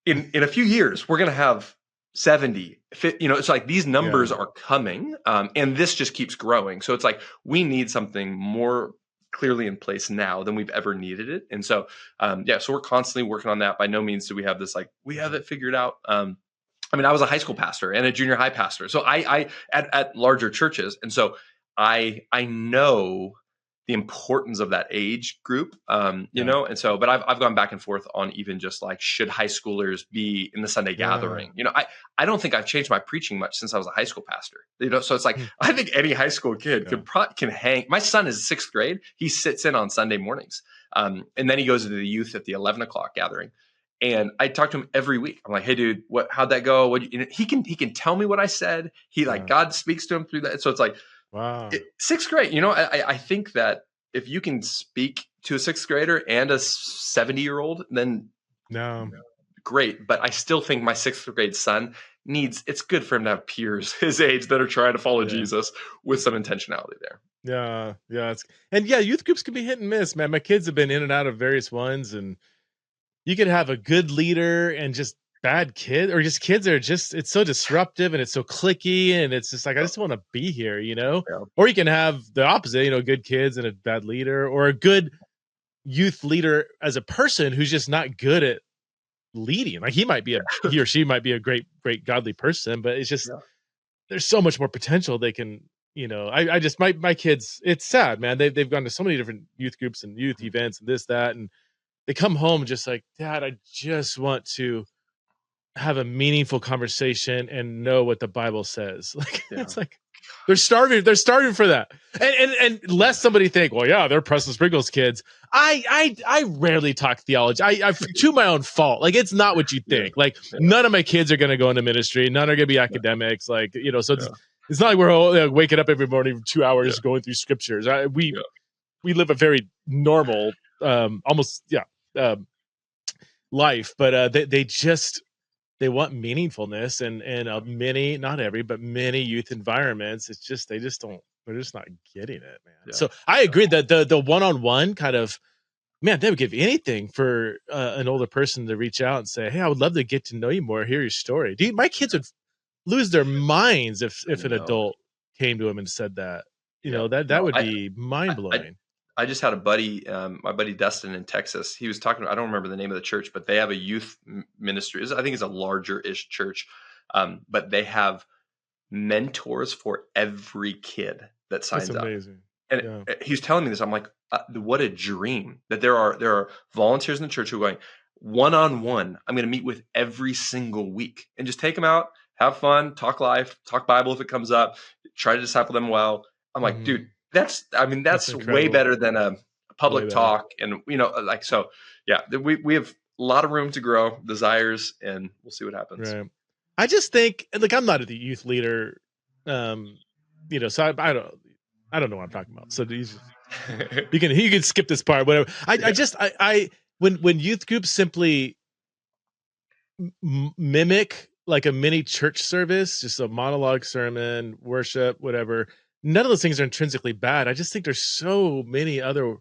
in a few years, we're going to have 70, it's like these numbers are coming, and this just keeps growing. So it's like we need something more clearly in place now than we've ever needed it. And so, so we're constantly working on that. By no means do we have this, like, we have it figured out. I mean, I was a high school pastor and a junior high pastor. So I at larger churches. And so I know the importance of that age group, and so, but I've gone back and forth on even just like, should high schoolers be in the Sunday gathering? I don't think I've changed my preaching much since I was a high school pastor, so it's like, I think any high school kid can hang. My son is 6th grade. He sits in on Sunday mornings. And then he goes into the youth at the 11 o'clock gathering. And I talk to him every week. I'm like, hey, dude, how'd that go? He can tell me what I said. God speaks to him through that. So it's like, wow, 6th grade. I think that if you can speak to a 6th grader and a 70-year-old, then great. But I still think my 6th grade son it's good for him to have peers his age that are trying to follow Jesus with some intentionality there. Youth groups can be hit and miss, man. My kids have been in and out of various ones, and you could have a good leader and just bad kid, or just kids that are just, it's so disruptive and it's so cliquey, and it's just like, I just want to be here, or you can have the opposite, good kids and a bad leader, or a good youth leader as a person who's just not good at leading. Like he or she might be a great godly person, but it's just there's so much more potential they can, I just my kids, it's sad, man. They've gone to so many different youth groups and youth events and this, that, and they come home just like, Dad, I just want to have a meaningful conversation and know what the Bible says. Like, it's like they're starving for that. And lest somebody think, well, yeah, they're Preston Sprinkles kids. I rarely talk theology. I to my own fault. Like, it's not what you think. Like, none of my kids are going to go into ministry. None are going to be academics. Like, so it's not like we're waking up every morning for 2 hours going through scriptures. We live a very normal, almost, life, but they want meaningfulness, and many, not every, but many youth environments, it's just they're just not getting it, man. So I agree that the one-on-one kind of, man, they would give anything for an older person to reach out and say, hey, I would love to get to know you more, hear your story. Dude, my kids would lose their minds if an adult came to them and said that. That would be mind-blowing. I just had a buddy, my buddy Dustin in Texas. He was talking, I don't remember the name of the church, but they have a youth ministry. I think it's a larger-ish church, but they have mentors for every kid that signs up. Amazing. And Yeah. he's telling me this. I'm like, what a dream that there are volunteers in the church who are going one-on-one. I'm going to meet with every single week and just take them out, have fun, talk life, talk Bible if it comes up, try to disciple them well. I'm like, Mhm. dude, that's That's way incredible. better than a Way public better. talk. And, like, so yeah, we have a lot of room to grow, desires, and we'll see what happens. Right. I just think, and like, I'm not a youth leader, um, so I don't know what I'm talking about. So you can skip this part, whatever. I when youth groups simply mimic like a mini church service, just a monologue sermon, worship, whatever. None of those things are intrinsically bad. I just think there's so many other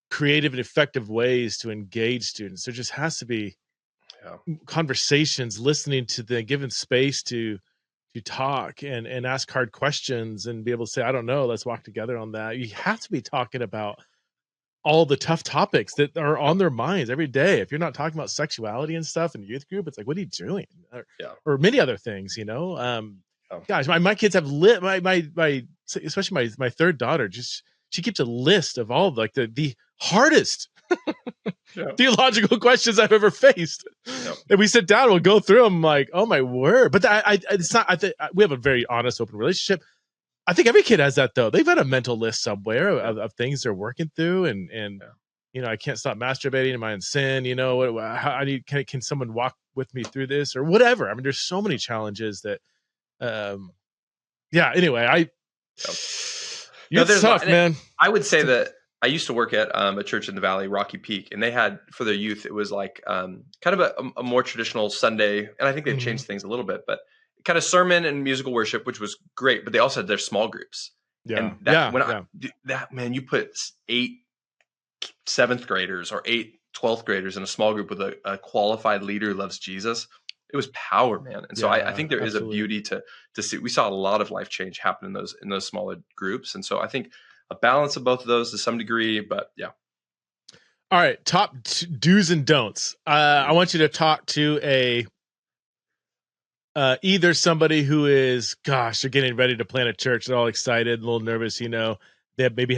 creative and effective ways to engage students. There just has to be Yeah. conversations, listening to them, given space to talk and ask hard questions and be able to say, I don't know, let's walk together on that. You have to be talking about all the tough topics that are on their minds every day. If you're not talking about sexuality and stuff in the youth group, it's like, what are you doing? Yeah. Or many other things, Oh. Gosh, my kids have lit my especially my third daughter, just she keeps a list of all like the hardest Yeah. theological questions I've ever faced. Yep. And we sit down, we'll go through them like, oh my word. But it's not, I think we have a very honest, open relationship. I think every kid has that though. They've got a mental list somewhere of things they're working through, and I can't stop masturbating. Am I in sin? Can someone walk with me through this or whatever? I mean, there's so many challenges that, Anyway, you're tough, man. I would say that I used to work at a church in the Valley, Rocky Peak, and they had for their youth, it was like kind of a more traditional Sunday, and I think they've changed things a little bit, but kind of sermon and musical worship, which was great. But they also had their small groups, and man, you put 8 7th graders or 8 12th graders in a small group with a qualified leader who loves Jesus. It was power, man. And so I think there is a beauty to see. We saw a lot of life change happen in those smaller groups. And so I think a balance of both of those to some degree, but yeah. All right. Top do's and don'ts. I want you to talk to either somebody who is, gosh, they're getting ready to plant a church. They're all excited, a little nervous, they maybe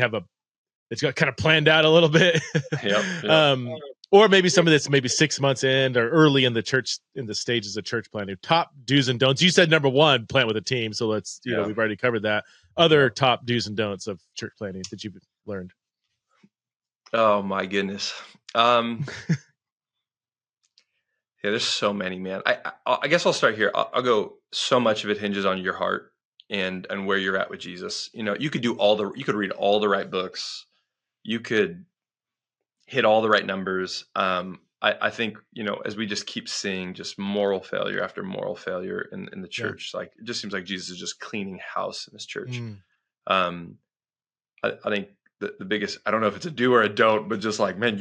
it's got kind of planned out a little bit. Yep. Or maybe somebody that's maybe 6 months in or early in the stages of church planting. Top do's and don'ts. You said number 1, plant with a team. So let's, we've already covered that. Other top do's and don'ts of church planting that you've learned. Oh my goodness. There's so many, man. I guess I'll start here. I'll go. So much of it hinges on your heart and where you're at with Jesus. You could you could read all the right books. You could hit all the right numbers. I think, as we just keep seeing just moral failure after moral failure in the church, like it just seems like Jesus is just cleaning house in this church. I think the biggest, I don't know if it's a do or a don't, but just like, man,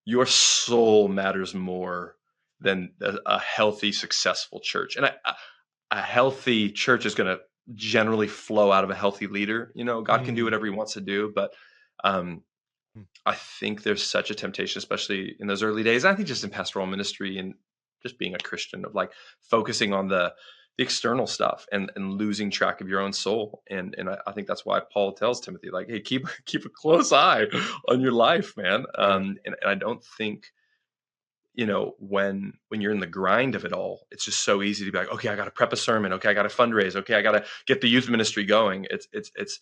your soul matters more than a healthy, successful church. And a healthy church is going to generally flow out of a healthy leader. God can do whatever he wants to do, but I think there's such a temptation, especially in those early days. I think just in pastoral ministry and just being a Christian, of like focusing on the external stuff and losing track of your own soul. And I think that's why Paul tells Timothy, like, hey, keep a close eye on your life, man. And I don't think, when you're in the grind of it all, it's just so easy to be like, okay, I got to prep a sermon. Okay, I got to fundraise. Okay, I got to get the youth ministry going. It's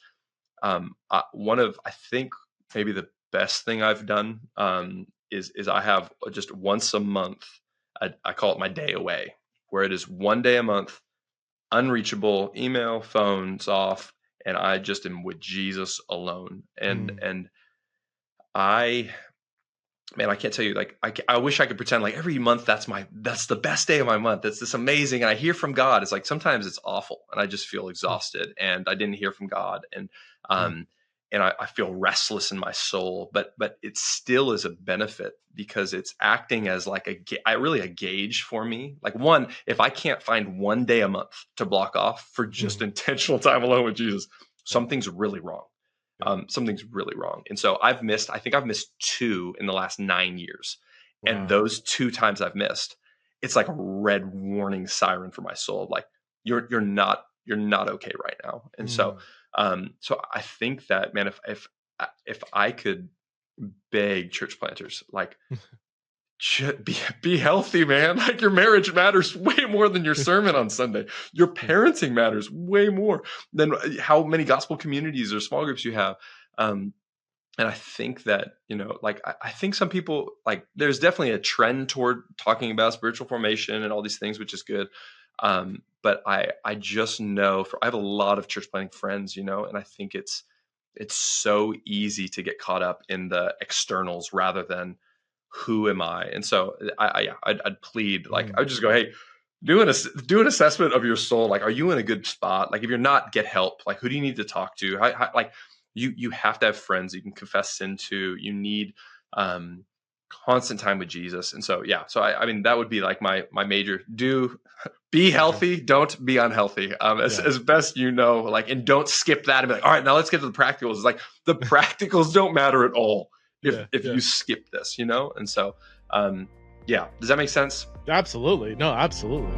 one of, I think, maybe the best thing I've done is I have just once a month, I call it my day away, where it is one day a month, unreachable, email, phones off, and I just am with Jesus alone. And I can't tell you, like, I wish I could pretend like every month that's the best day of my month. It's this amazing. And I hear from God. It's like, sometimes it's awful and I just feel exhausted and I didn't hear from God. And I feel restless in my soul, but it still is a benefit because it's acting as like a gauge for me. Like, one, if I can't find one day a month to block off for just intentional time alone with Jesus, something's really wrong. Something's really wrong. And so I think I've missed 2 in the last 9 years. Wow. And those 2 times I've missed, it's like a red warning siren for my soul. Like, you're not okay right now. And so So I think that, man, if I could beg church planters, like, be healthy, man. Like, your marriage matters way more than your sermon on Sunday. Your parenting matters way more than how many gospel communities or small groups you have. And I think that, like, I think some people, like, there's definitely a trend toward talking about spiritual formation and all these things, which is good. But I just know, I have a lot of church planting friends, and I think it's so easy to get caught up in the externals rather than who am I? And so I'd plead, like, I would just go, hey, do an assessment of your soul. Like, are you in a good spot? Like, if you're not, get help. Like, who do you need to talk to? Like, you have to have friends you can confess sin to. You need constant time with Jesus. And so, so I mean, that would be like my major. Be healthy, don't be unhealthy, as best like, and don't skip that and be like, all right, now let's get to the practicals. It's like, the practicals don't matter at all if you skip this, And so, does that make sense? Absolutely. No, absolutely.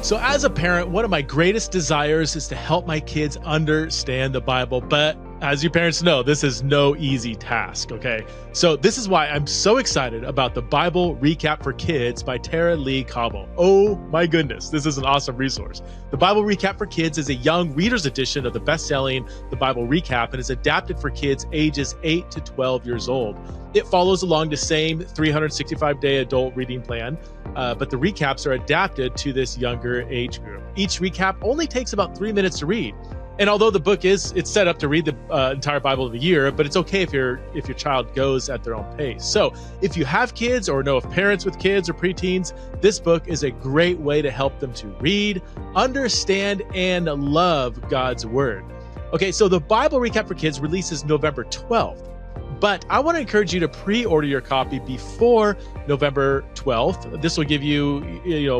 So as a parent, one of my greatest desires is to help my kids understand the Bible. But as you parents know, this is no easy task, okay? So this is why I'm so excited about the Bible Recap for Kids by Tara Lee Cobble. Oh my goodness, this is an awesome resource. The Bible Recap for Kids is a young reader's edition of the best-selling The Bible Recap and is adapted for kids ages 8 to 12 years old. It follows along the same 365-day adult reading plan, but the recaps are adapted to this younger age group. Each recap only takes about 3 minutes to read. And although the book it's set up to read the entire Bible of the year, but it's okay if your child goes at their own pace. So if you have kids or know of parents with kids or preteens, this book is a great way to help them to read, understand, and love God's Word. Okay, so the Bible Recap for Kids releases November 12th. But I want to encourage you to pre-order your copy before November 12th. This will give you,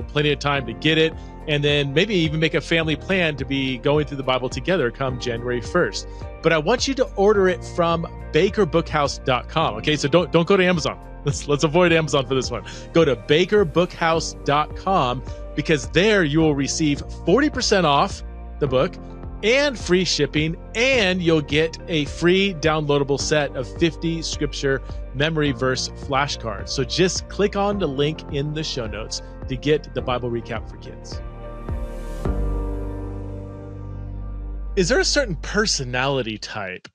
plenty of time to get it, and then maybe even make a family plan to be going through the Bible together come January 1st. But I want you to order it from bakerbookhouse.com. Okay, so don't go to Amazon. Let's avoid Amazon for this one. Go to bakerbookhouse.com, because there you will receive 40% off the book and free shipping, and you'll get a free downloadable set of 50 scripture memory verse flashcards. So just click on the link in the show notes to get the Bible Recap for Kids. Is there a certain personality type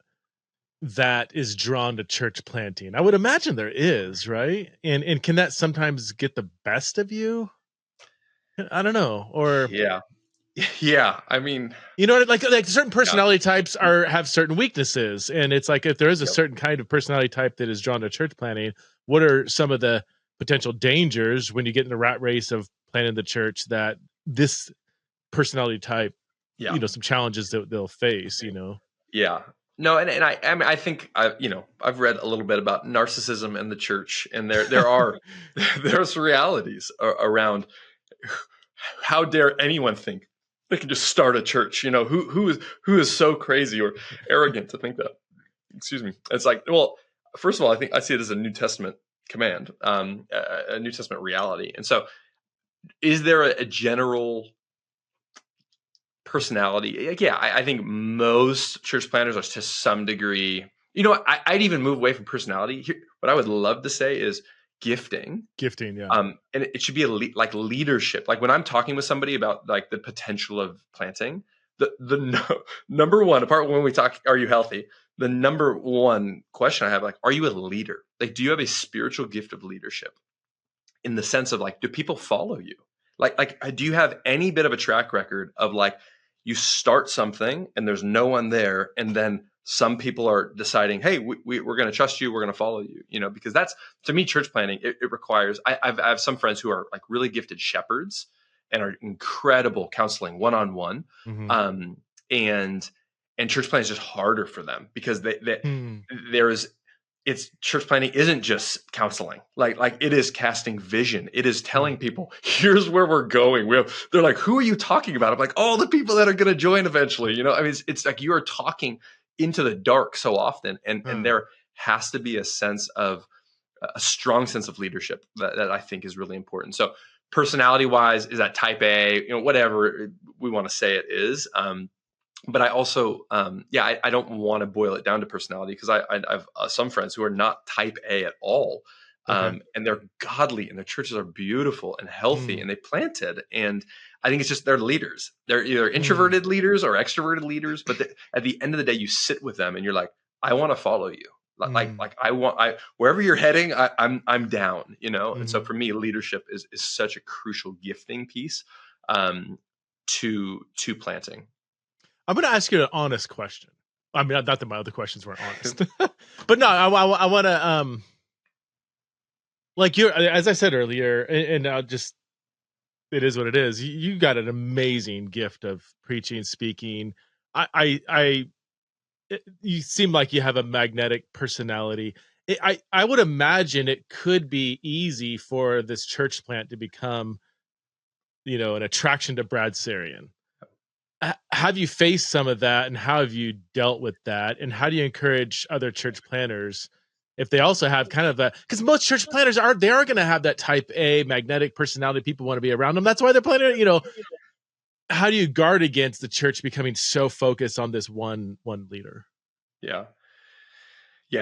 that is drawn to church planting? I would imagine there is, right? And can that sometimes get the best of you? I don't know. Or yeah, I mean, like certain personality types have certain weaknesses, and it's like, if there is a certain kind of personality type that is drawn to church planting, what are some of the potential dangers when you get in the rat race of planting the church that this personality type, some challenges that they'll face, Yeah. No, and I think I've read a little bit about narcissism in the church, and there are there's realities around how dare anyone think they can just start a church. Who is so crazy or arrogant to think that? Excuse me. It's like, well, first of all, I think I see it as a New Testament command, a New Testament reality. And so, is there a general personality? Yeah, I think most church planners are to some degree. I'd even move away from personality. What I would love to say is gifting, yeah. And it should be like leadership. Like, when I'm talking with somebody about like the potential of planting, the number one, apart when we talk, are you healthy? The number one question I have, like, are you a leader? Like, do you have a spiritual gift of leadership? In the sense of, like, do people follow you? Like, do you have any bit of a track record of, like, you start something and there's no one there, and then some people are deciding, hey, we're going to trust you, we're going to follow you, because that's, to me, church planting. It requires, I have some friends who are like really gifted shepherds and are incredible counseling one-on-one. Mm-hmm. And church planting is just harder for them, because it's church planting isn't just counseling. Like it is casting vision. It is telling people, here's where we're going. They're like, who are you talking about? I'm like, all the people that are going to join eventually. I mean, it's like you are talking into the dark so often, and there has to be a strong sense of leadership that I think is really important. So personality wise, is that type A, whatever we want to say it is. But I also, I don't want to boil it down to personality, because I've some friends who are not type A at all. Okay. And they're godly, and their churches are beautiful and healthy, and they planted. And I think it's just they're leaders. They're either introverted leaders or extroverted leaders. But at the end of the day, you sit with them and you're like, I want to follow you. Like I wherever you're heading, I'm down, And so for me, leadership is such a crucial gifting piece to planting. I'm going to ask you an honest question. I mean, not that my other questions weren't honest, but no, I want to, like as I said earlier, and I'll just, it is what it is. You got an amazing gift of preaching, speaking. You seem like you have a magnetic personality. I would imagine it could be easy for this church plant to become, an attraction to Brad Sarian. Have you faced some of that, and how have you dealt with that? And how do you encourage other church planners if they also have kind of because most church planners are going to have that type A magnetic personality. People want to be around them. That's why they're planning, how do you guard against the church becoming so focused on this one leader? Yeah.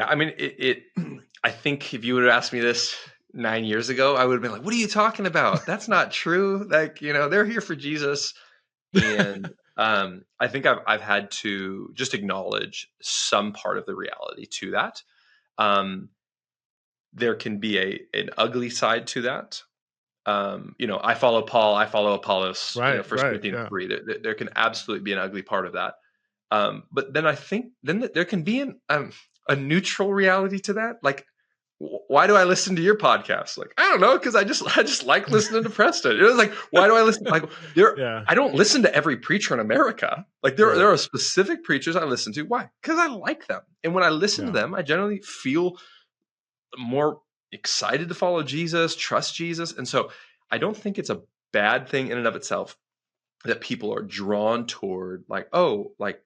I mean, I think if you would have asked me this 9 years ago, I would have been like, what are you talking about? That's not true. Like, they're here for Jesus. And I think I've had to just acknowledge some part of the reality to that. There can be an ugly side to that. I follow Paul, I follow Apollos, right, 1 Corinthians 3. There can absolutely be an ugly part of that. But then I think there can be a neutral reality to that. Like, why do I listen to your podcast? Like, I don't know, because I just like listening to Preston. It was like, why do I listen? Like, I don't listen to every preacher in America. Like, there are specific preachers I listen to. Why? Because I like them, and when I listen to them, I generally feel more excited to follow Jesus, trust Jesus, and so I don't think it's a bad thing in and of itself that people are drawn toward, like, oh, like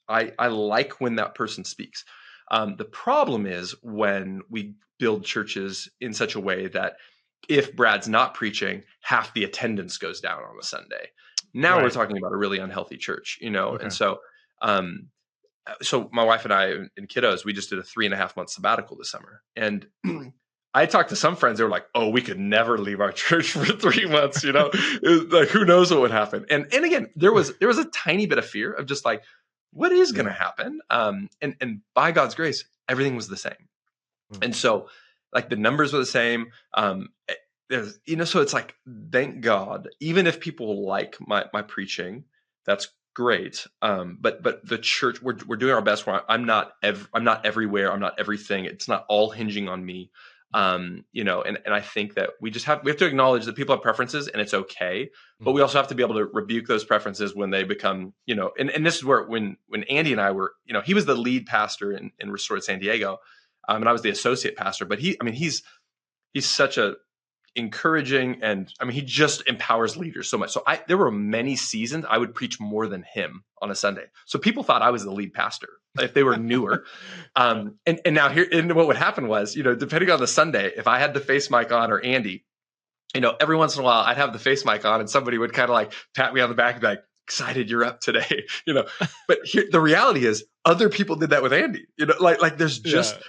I like when that person speaks. The problem is when we build churches in such a way that if Brad's not preaching, half the attendance goes down on a Sunday. Now we're talking about a really unhealthy church, Okay. And so, so my wife and I and kiddos, we just did a 3.5 month sabbatical this summer. And I talked to some friends, they were like, oh, we could never leave our church for 3 months, like, who knows what would happen. And again, there was a tiny bit of fear of just like, what is going to happen? And by God's grace, everything was the same. And so, like, the numbers were the same. There's, so it's like, thank God, even if people like my preaching, that's great. But the church, we're doing our best. I'm not everywhere. I'm not everything. It's not all hinging on me. And I think that we have to acknowledge that people have preferences, and it's okay. But we also have to be able to rebuke those preferences when they become, and this is where when Andy and I were, he was the lead pastor in Restored San Diego, and I was the associate pastor. But he's such a encouraging, and he just empowers leaders so much. So there were many seasons I would preach more than him on a Sunday. So people thought I was the lead pastor if they were newer. And now here, and what would happen was, depending on the Sunday, if I had the face mic on or Andy, every once in a while I'd have the face mic on and somebody would kind of like pat me on the back and be like, excited you're up today, but here, the reality is other people did that with Andy, like there's just,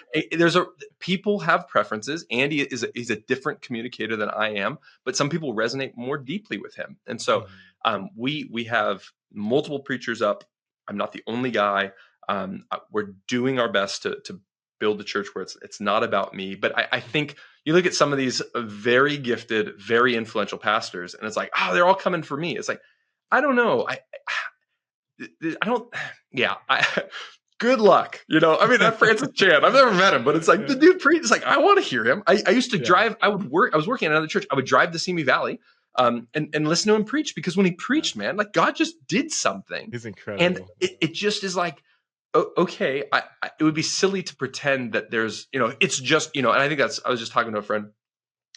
people have preferences. Andy he's a different communicator than I am, but some people resonate more deeply with him. And so we have multiple preachers up. I'm not the only guy. We're doing our best to build the church where it's not about me. But I think you look at some of these very gifted, very influential pastors, and it's like, oh, they're all coming for me. It's like, I don't know. I don't. Yeah. Good luck. That Francis Chan, I've never met him, but it's like the dude preached. It's like, I want to hear him. I used to drive. I was working at another church. I would drive to Simi Valley, and listen to him preach, because when he preached, man, like, God just did something. He's incredible. And it just is like, okay, it would be silly to pretend that there's, it's just, and I think I was just talking to a friend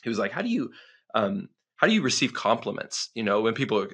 who was like, how do you receive compliments, when people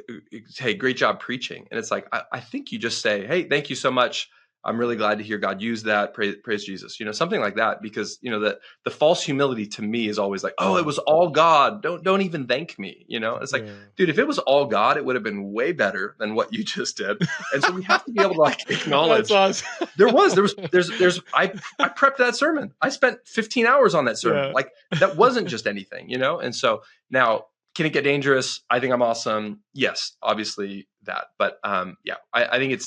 say, great job preaching? And it's like, I think you just say, hey, thank you so much. I'm really glad to hear God use that. Praise Jesus, something like that, because the false humility to me is always like, oh, it was all God. Don't even thank me. It's like, dude, if it was all God, it would have been way better than what you just did. And so we have to be able to like acknowledge. That's awesome. I prepped that sermon. I spent 15 hours on that sermon. Like that wasn't just anything, And so now, can it get dangerous? I think I'm awesome. Yes, obviously that. But I think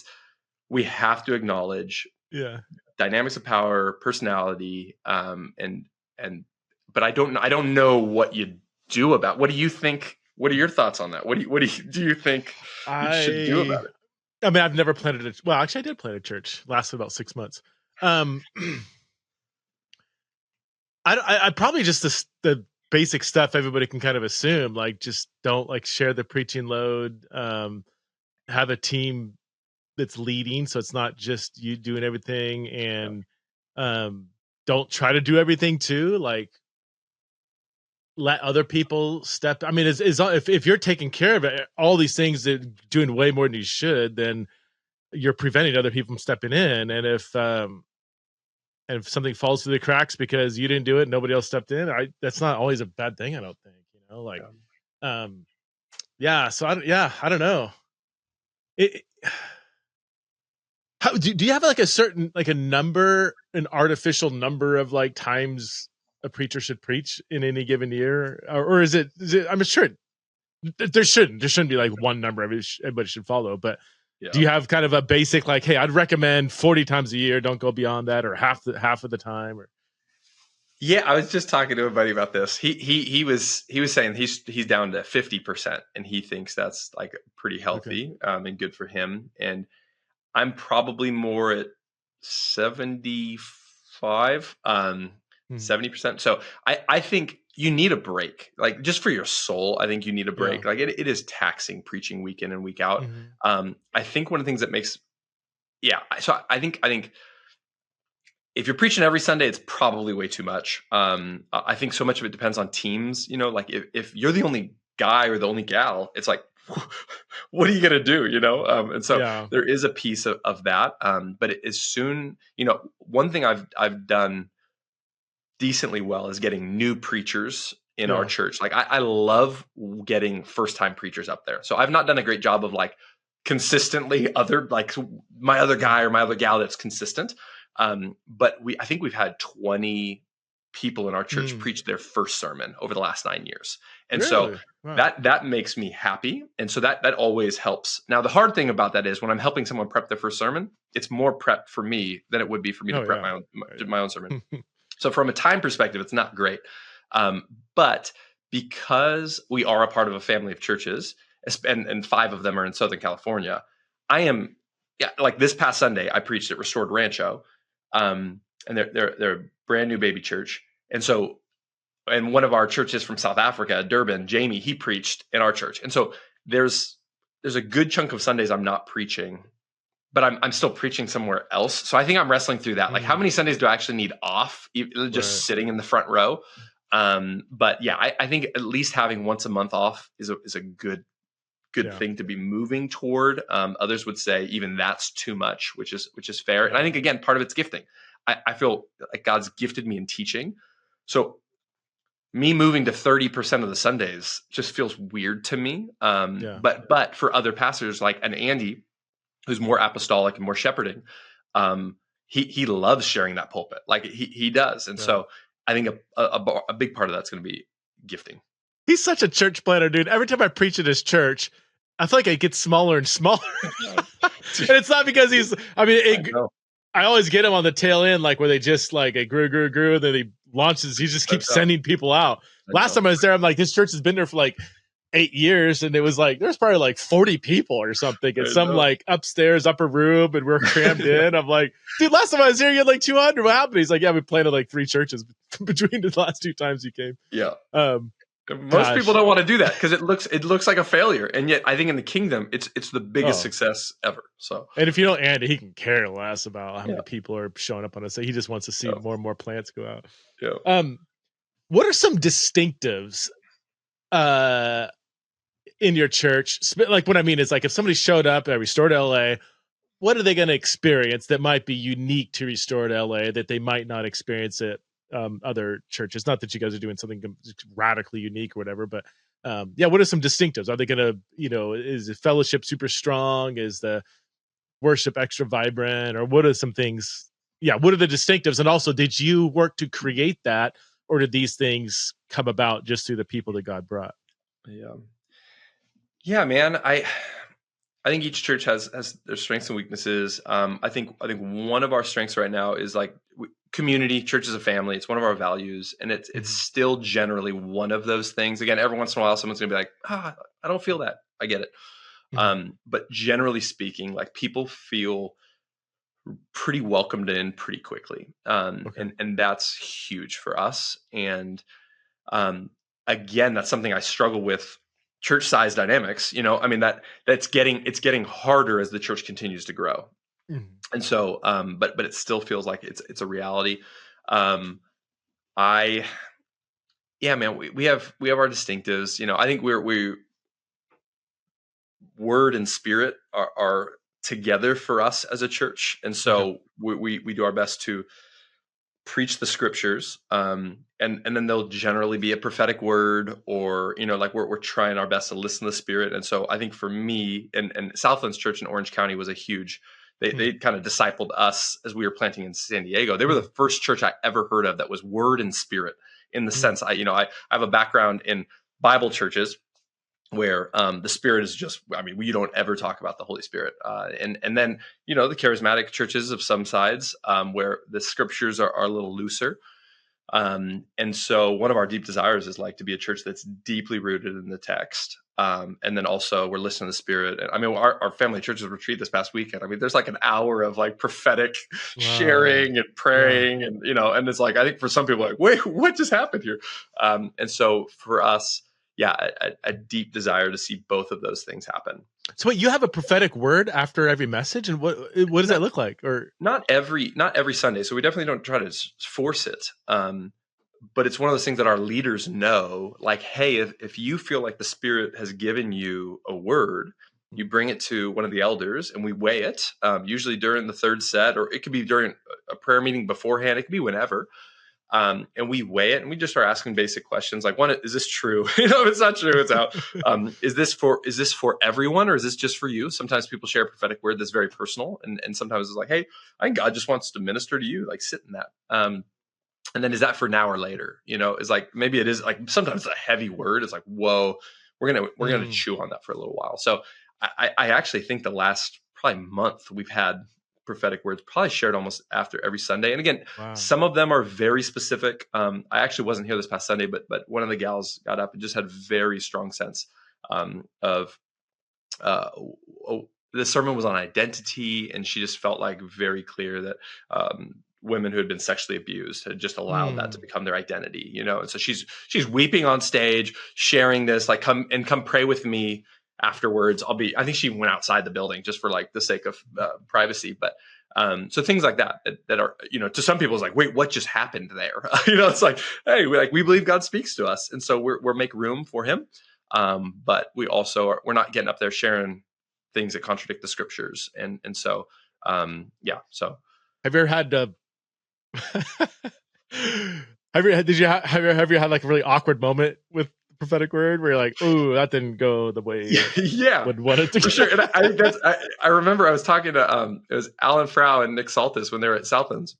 we have to acknowledge dynamics of power, personality, but I don't know what you do about. What do you think? What are your thoughts on that? What do you think you should do about it? I mean, I've never planted a. Well, actually, I did plant a church. Lasted about 6 months. I probably just the basic stuff everybody can kind of assume, like just don't like share the preaching load. Have a team that's leading, so it's not just you doing everything, and don't try to do everything too. Like let other people step. I mean, if you're taking care of it, all these things that doing way more than you should, then you're preventing other people from stepping in. And if something falls through the cracks because you didn't do it, nobody else stepped in, that's not always a bad thing. I don't think, So I don't know. How do you have like a certain, like a number, an artificial number of like times a preacher should preach in any given year, or is it? I'm sure there shouldn't be like one number everybody should follow, but do you have kind of a basic like, hey, I'd recommend 40 times a year, don't go beyond that, or half of the time? Or yeah, I was just talking to a buddy about this. He was saying he's down to 50%, and he thinks that's like pretty healthy, and good for him. And I'm probably more at 75, 70%. So I think you need a break, like just for your soul. I think you need a break. Like it is taxing preaching week in and week out. I think one of the things that makes, so I think if you're preaching every Sunday, it's probably way too much. I think so much of it depends on teams, like if you're the only guy or the only gal, it's like, what are you going to do? And so there is a piece of that. But as soon, one thing I've done decently well is getting new preachers in our church. Like I love getting first time preachers up there. So I've not done a great job of like consistently my other guy or my other gal that's consistent. But I think we've had 20 people in our church preach their first sermon over the last 9 years. And so that makes me happy. And so that always helps. Now, the hard thing about that is when I'm helping someone prep their first sermon, it's more prep for me than it would be for me to prep my own sermon. So from a time perspective, it's not great. But because we are a part of a family of churches, and 5 of them are in Southern California, I am, like this past Sunday, I preached at Restored Rancho, and they're a brand new baby church. And so, and one of our churches from South Africa, Durban, Jamie, he preached in our church. And so there's a good chunk of Sundays I'm not preaching, but I'm still preaching somewhere else. So I think I'm wrestling through that. Like how many Sundays do I actually need off, just sitting in the front row? But I think at least having once a month off is a good thing to be moving toward. Others would say even that's too much, which is fair. And I think, again, part of it's gifting. I feel like God's gifted me in teaching. So me moving to 30% of the Sundays just feels weird to me. But for other pastors like an Andy, who's more apostolic and more shepherding, he loves sharing that pulpit. Like he does. And so I think a big part of that's going to be gifting. He's such a church planner, dude. Every time I preach at his church, I feel like it gets smaller and smaller. And it's not because I always get him on the tail end, like where they just like it grew, and then he launches. He just keeps sending people out. Last time I was there, I'm like, this church has been there for like 8 years, and it was like there's probably like 40 people or something in some like upstairs upper room, and we're crammed in. I'm like, dude, last time I was here, you had like 200. What happened? He's like, yeah, we planted like 3 churches between the last 2 times you came. Most people don't want to do that because it looks like a failure, and yet I think in the kingdom it's the biggest success ever. So, and if you know Andy, he can care less about how many people are showing up on us. He just wants to see more and more plants go out. What are some distinctives in your church? Like what I mean is like if somebody showed up at Restored LA, what are they going to experience that might be unique to Restored LA that they might not experience at other churches? Not that you guys are doing something radically unique or whatever, but yeah, what are some distinctives? Are they going to, is the fellowship super strong? Is the worship extra vibrant? Or what are some things? Yeah, what are the distinctives? And also, did you work to create that, or did these things come about just through the people that God brought? Yeah, man. I think each church has their strengths and weaknesses. I think one of our strengths right now is like community. Church is a family. It's one of our values, and it's still generally one of those things. Again, every once in a while, someone's gonna be like, I don't feel that. I get it. But generally speaking, like people feel pretty welcomed in pretty quickly, and that's huge for us. And again, that's something I struggle with. Church size dynamics, I mean it's getting harder as the church continues to grow. And so but it still feels like it's a reality. Yeah, man, we have our distinctives. I think we word and spirit are together for us as a church. And so we do our best to preach the scriptures, and then there'll generally be a prophetic word, or like we're trying our best to listen to the Spirit. And so I think for me, and Southlands Church in Orange County was a huge, they kind of discipled us as we were planting in San Diego. They were the first church I ever heard of that was word and spirit, in the sense I have a background in Bible churches where the Spirit is just, we don't ever talk about the Holy Spirit. And then, the charismatic churches of some sides, where the scriptures are a little looser. And so one of our deep desires is like to be a church that's deeply rooted in the text. And then also we're listening to the Spirit. And our family churches retreat this past weekend. There's like an hour of like prophetic sharing and praying, and, and it's like, I think for some people like, wait, what just happened here? And so for us, a deep desire to see both of those things happen. So wait, you have a prophetic word after every message, and what does that look like? Or not every Sunday, so we definitely don't try to force it. But it's one of those things that our leaders know, like, hey, if you feel like the Spirit has given you a word, you bring it to one of the elders and we weigh it, usually during the third set, or it could be during a prayer meeting beforehand. It could be whenever. And we weigh it and we just start asking basic questions like, one, is this true? If it's not true, it's out. Is this for everyone, or is this just for you? Sometimes people share a prophetic word that's very personal. And sometimes it's like, hey, I think God just wants to minister to you, like sit in that. And then is that for now or later? It's like, maybe it is like, sometimes it's a heavy word. It's like, whoa, we're going to chew on that for a little while. So I actually think the last probably month we've had prophetic words probably shared almost after every Sunday. And again, some of them are very specific. I actually wasn't here this past Sunday, but one of the gals got up and just had a very strong sense of the sermon was on identity, and she just felt like very clear that women who had been sexually abused had just allowed that to become their identity, And so she's weeping on stage, sharing this, like, come pray with me afterwards. I think she went outside the building just for like the sake of privacy. But so things like that are, to some people it's like, wait, what just happened there? It's like, hey, we believe God speaks to us. And so we're make room for him. But we also we're not getting up there sharing things that contradict the scriptures. And so, so. Have you ever had have you had like a really awkward moment with prophetic word where you're like, oh, that didn't go the way would want it to for sure? And I remember I was talking to it was Alan Frau and Nick Saltis when they were at Southlands.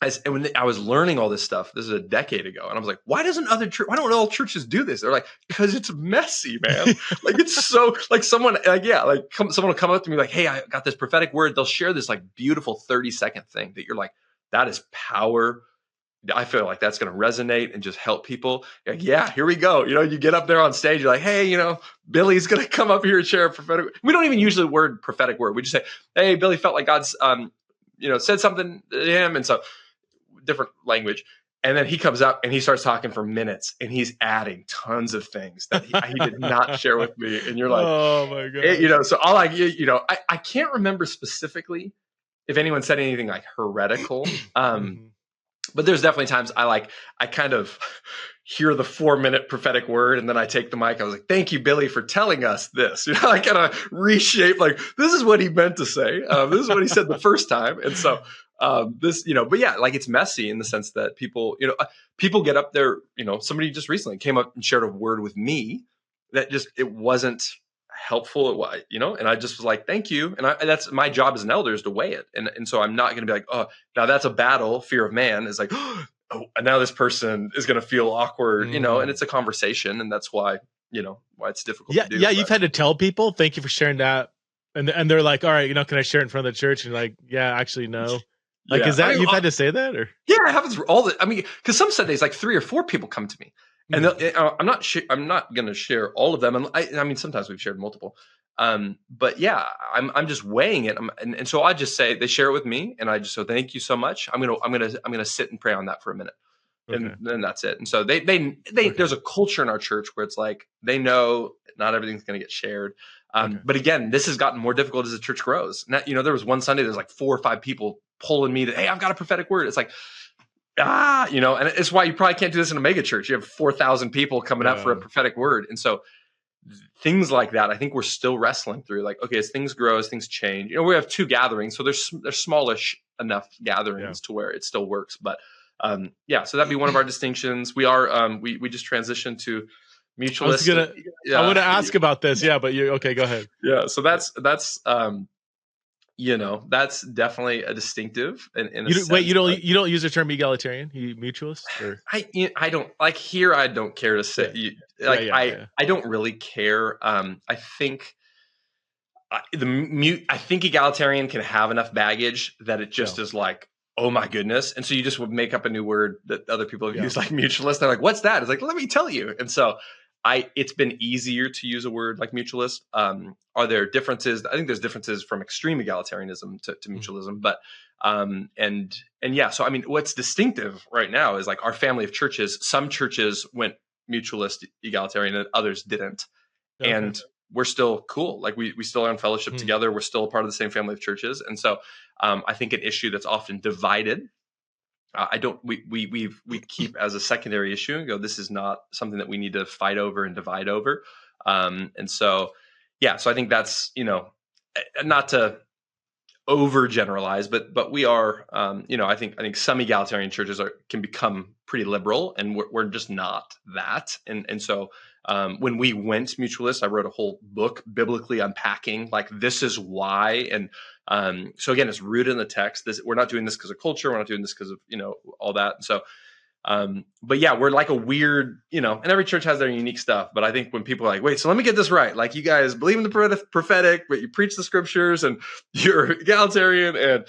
And when I was learning all this stuff, this is a decade ago, and I was like, why don't all churches do this? They're like, because it's messy, man. Like, it's so, like, someone will come up to me like, hey, I got this prophetic word. They'll share this like beautiful 30-second thing that you're like, that is power. I feel like that's going to resonate and just help people. Like, yeah, here we go. You get up there on stage, you're like, hey, Billy's going to come up here and share a prophetic. We don't even use the word prophetic word. We just say, hey, Billy felt like God's, said something to him. And so different language. And then he comes up and he starts talking for minutes, and he's adding tons of things that he did not share with me. And you're like, oh my God. So all I can't remember specifically if anyone said anything like heretical. But there's definitely times I kind of hear the 4-minute prophetic word, and then I take the mic. I was like, "Thank you, Billy, for telling us this." I kind of reshape, like, this is what he meant to say. This is what he said the first time, and so this, but yeah, like, it's messy in the sense that people, people get up there. Somebody just recently came up and shared a word with me that just it wasn't helpful, and I just was like, "Thank you," and that's my job as an elder, is to weigh it, and so I'm not going to be like, "Oh, now that's a battle." Fear of man is like, oh, and now this person is going to feel awkward, and it's a conversation, and that's why it's difficult to do. Yeah, you've had to tell people, "Thank you for sharing that," and they're like, "All right, can I share it in front of the church?" And you're like, "Yeah, actually, no." Like, is that you've had to say that, or? Yeah, it happens because some Sundays, like 3 or 4 people come to me, and I'm not going to share all of them. And I mean, sometimes we've shared multiple, but yeah, I'm just weighing it, and so I just say they share it with me, and I just so thank you so much. I'm gonna sit and pray on that for a minute, and then that's it. And so they there's a culture in our church where it's like they know not everything's going to get shared. But again, this has gotten more difficult as the church grows. Now, there was one Sunday, there's like 4 or 5 people pulling me to, "Hey, I've got a prophetic word." It's like, and it's why you probably can't do this in a mega church. You have 4,000 people coming up for a prophetic word. And so things like that, I think we're still wrestling through, like, okay, as things grow, as things change, we have 2 gatherings. So they're smallish enough gatherings to where it still works. But so that'd be one of our distinctions. We are, we just transitioned to mutualist. I want to ask about this. Yeah, but okay, go ahead. Yeah. So that's that's definitely a distinctive. Wait, you don't use the term egalitarian, you mutualist? Or? I don't like here. I don't care to say I don't really care. I think I think egalitarian can have enough baggage that it just is like, oh my goodness. And so you just would make up a new word that other people have used, like mutualist. They're like, "What's that?" It's like, let me tell you. And so it's been easier to use a word like mutualist. Are there differences? I think there's differences from extreme egalitarianism to mutualism, but and yeah. So I mean, what's distinctive right now is like our family of churches. Some churches went mutualist egalitarian, and others didn't, and we're still cool. Like we still are in fellowship together. We're still a part of the same family of churches, and so I think an issue that's often divided. We keep as a secondary issue and go, this is not something that we need to fight over and divide over. And so, so I think that's, not to overgeneralize, but we are, I think some egalitarian churches can become pretty liberal, and we're just not that. And so when we went mutualist, I wrote a whole book biblically unpacking, like, this is why. And so again, it's rooted in the text. We're not doing this because of culture. We're not doing this because of, all that. And so, but yeah, we're like a weird, and every church has their unique stuff. But I think when people are like, wait, so let me get this right. Like, you guys believe in the prophetic, but you preach the scriptures, and you're egalitarian, and,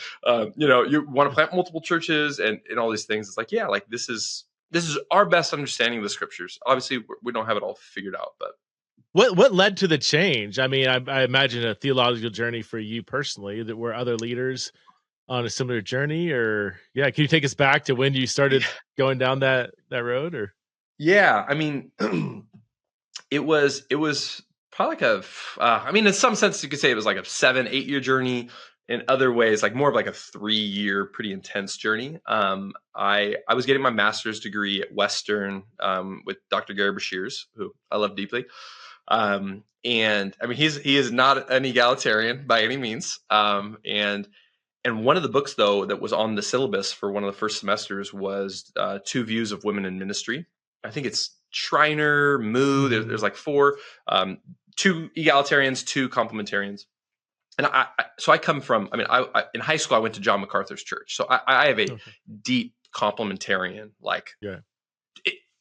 you want to plant multiple churches and all these things. It's like, yeah, like this is our best understanding of the scriptures. Obviously, we don't have it all figured out, but. What led to the change? I mean, I imagine a theological journey for you personally. That were other leaders on a similar journey, or can you take us back to when you started going down that road? Or I mean, it was probably like in some sense you could say it was like a 7-8 year journey. In other ways, like more of like a 3-year pretty intense journey. I was getting my master's degree at Western with Dr. Gary Bashirs, who I love deeply. And I mean, he is not an egalitarian by any means. And one of the books, though, that was on the syllabus for one of the first semesters was 2 Views of Women in Ministry. I think it's Schreiner, Moo. There's like 4, 2 egalitarians, 2 complementarians. And so I come from, I in high school, I went to John MacArthur's church. So I have a deep complementarian,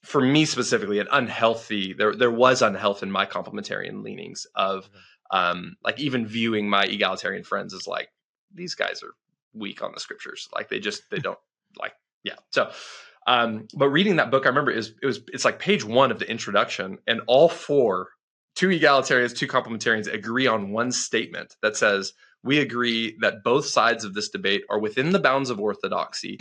for me specifically, an unhealthy, there was unhealth in my complementarian leanings of like even viewing my egalitarian friends as like, these guys are weak on the scriptures. Like they don't like, So, but reading that book, I remember it's like page 1 of the introduction, and all 4, 2 egalitarians, 2 complementarians agree on one statement that says, we agree that both sides of this debate are within the bounds of orthodoxy,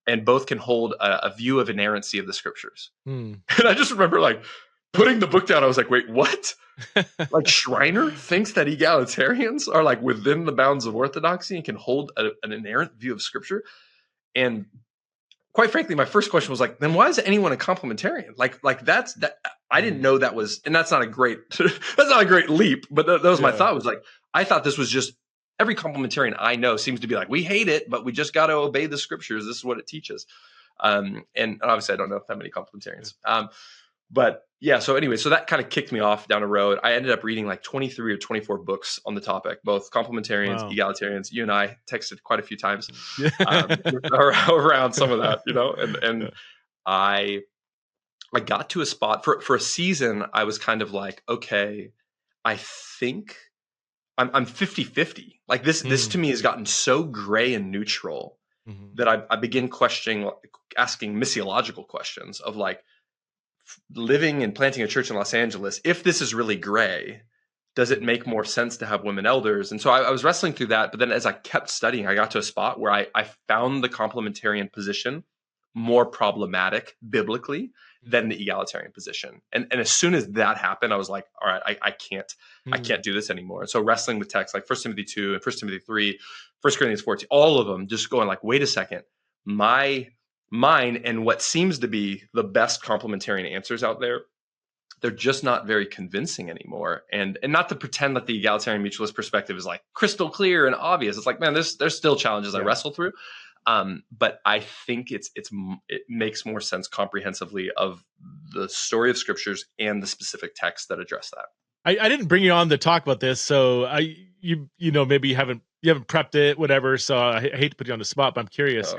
and both can hold a view of inerrancy of the scriptures. And I just remember like putting the book down. I was like, wait, what? Like Schreiner thinks that egalitarians are like within the bounds of orthodoxy and can hold an inerrant view of scripture. And quite frankly, my first question was like, then why is anyone a complementarian? Like that's that. I didn't know that was, and that's not a great that's not a great leap, but that was my thought. Was like, I thought this was just every complementarian I know seems to be like, we hate it, but we just got to obey the scriptures. This is what it teaches. And obviously, I don't know that many complementarians. But yeah, so anyway, so that kind of kicked me off down a road. I ended up reading like 23 or 24 books on the topic, both complementarians, egalitarians. You and I texted quite a few times around some of that, and I got to a spot for a season. I was kind of like, okay, I think I'm 50-50. Like this to me has gotten so gray and neutral that I begin asking missiological questions of like, living and planting a church in Los Angeles, if this is really gray, does it make more sense to have women elders? And so I was wrestling through that. But then as I kept studying, I got to a spot where I found the complementarian position more problematic biblically than the egalitarian position. And as soon as that happened, I was like, all right, I can't do this anymore. And so wrestling with texts like 1 Timothy 2 and 1 Timothy 3, 1 Corinthians 14, all of them just going like, wait a second, mine and what seems to be the best complementarian answers out there, they're just not very convincing anymore. And not to pretend that the egalitarian mutualist perspective is like crystal clear and obvious. It's like, man, there's still challenges I wrestle through. But I think it makes more sense comprehensively of the story of scriptures and the specific texts that address that. I didn't bring you on to talk about this, so maybe you haven't prepped it, whatever. So I hate to put you on the spot, but I'm curious.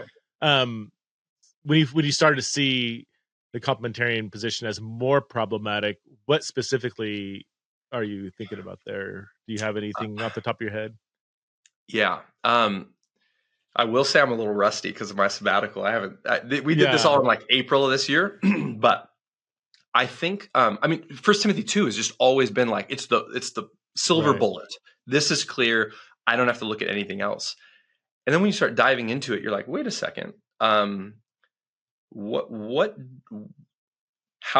When you started to see the complementarian position as more problematic, what specifically are you thinking about there? Do you have anything off the top of your head? Yeah. I will say I'm a little rusty because of my sabbatical. We did this all in like April of this year, but I think, 1 Timothy 2 has just always been like, it's the silver bullet. This is clear. I don't have to look at anything else. And then when you start diving into it, you're like, wait a second. How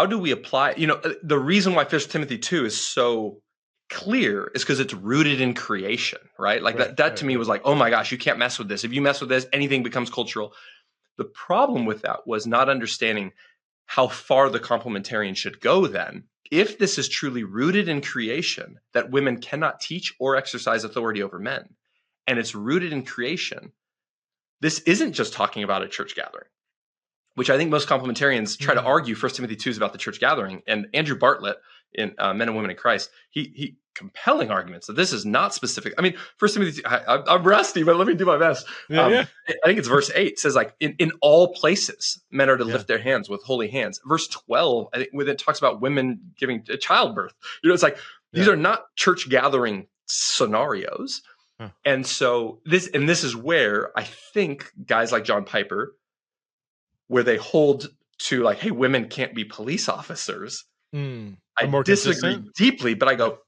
do we apply, the reason why 1 Timothy 2 is so clear is because it's rooted in creation, right? Like that to me was like, oh my gosh, you can't mess with this. If you mess with this, anything becomes cultural. The problem with that was not understanding how far the complementarian should go then. If this is truly rooted in creation, that women cannot teach or exercise authority over men, and it's rooted in creation, this isn't just talking about a church gathering, which I think most complementarians try to argue 1 Timothy 2 is about the church gathering. And Andrew Bartlett in Men and Women in Christ, he compelling arguments that this is not specific. I mean, 1 Timothy 2, I'm rusty, but let me do my best. I think it's verse 8 says like, in all places, men are to lift their hands with holy hands. Verse 12, I think when it talks about women giving childbirth, it's like, these are not church gathering scenarios. And so this is where I think guys like John Piper, where they hold to like, hey, women can't be police officers. I disagree deeply, but I go,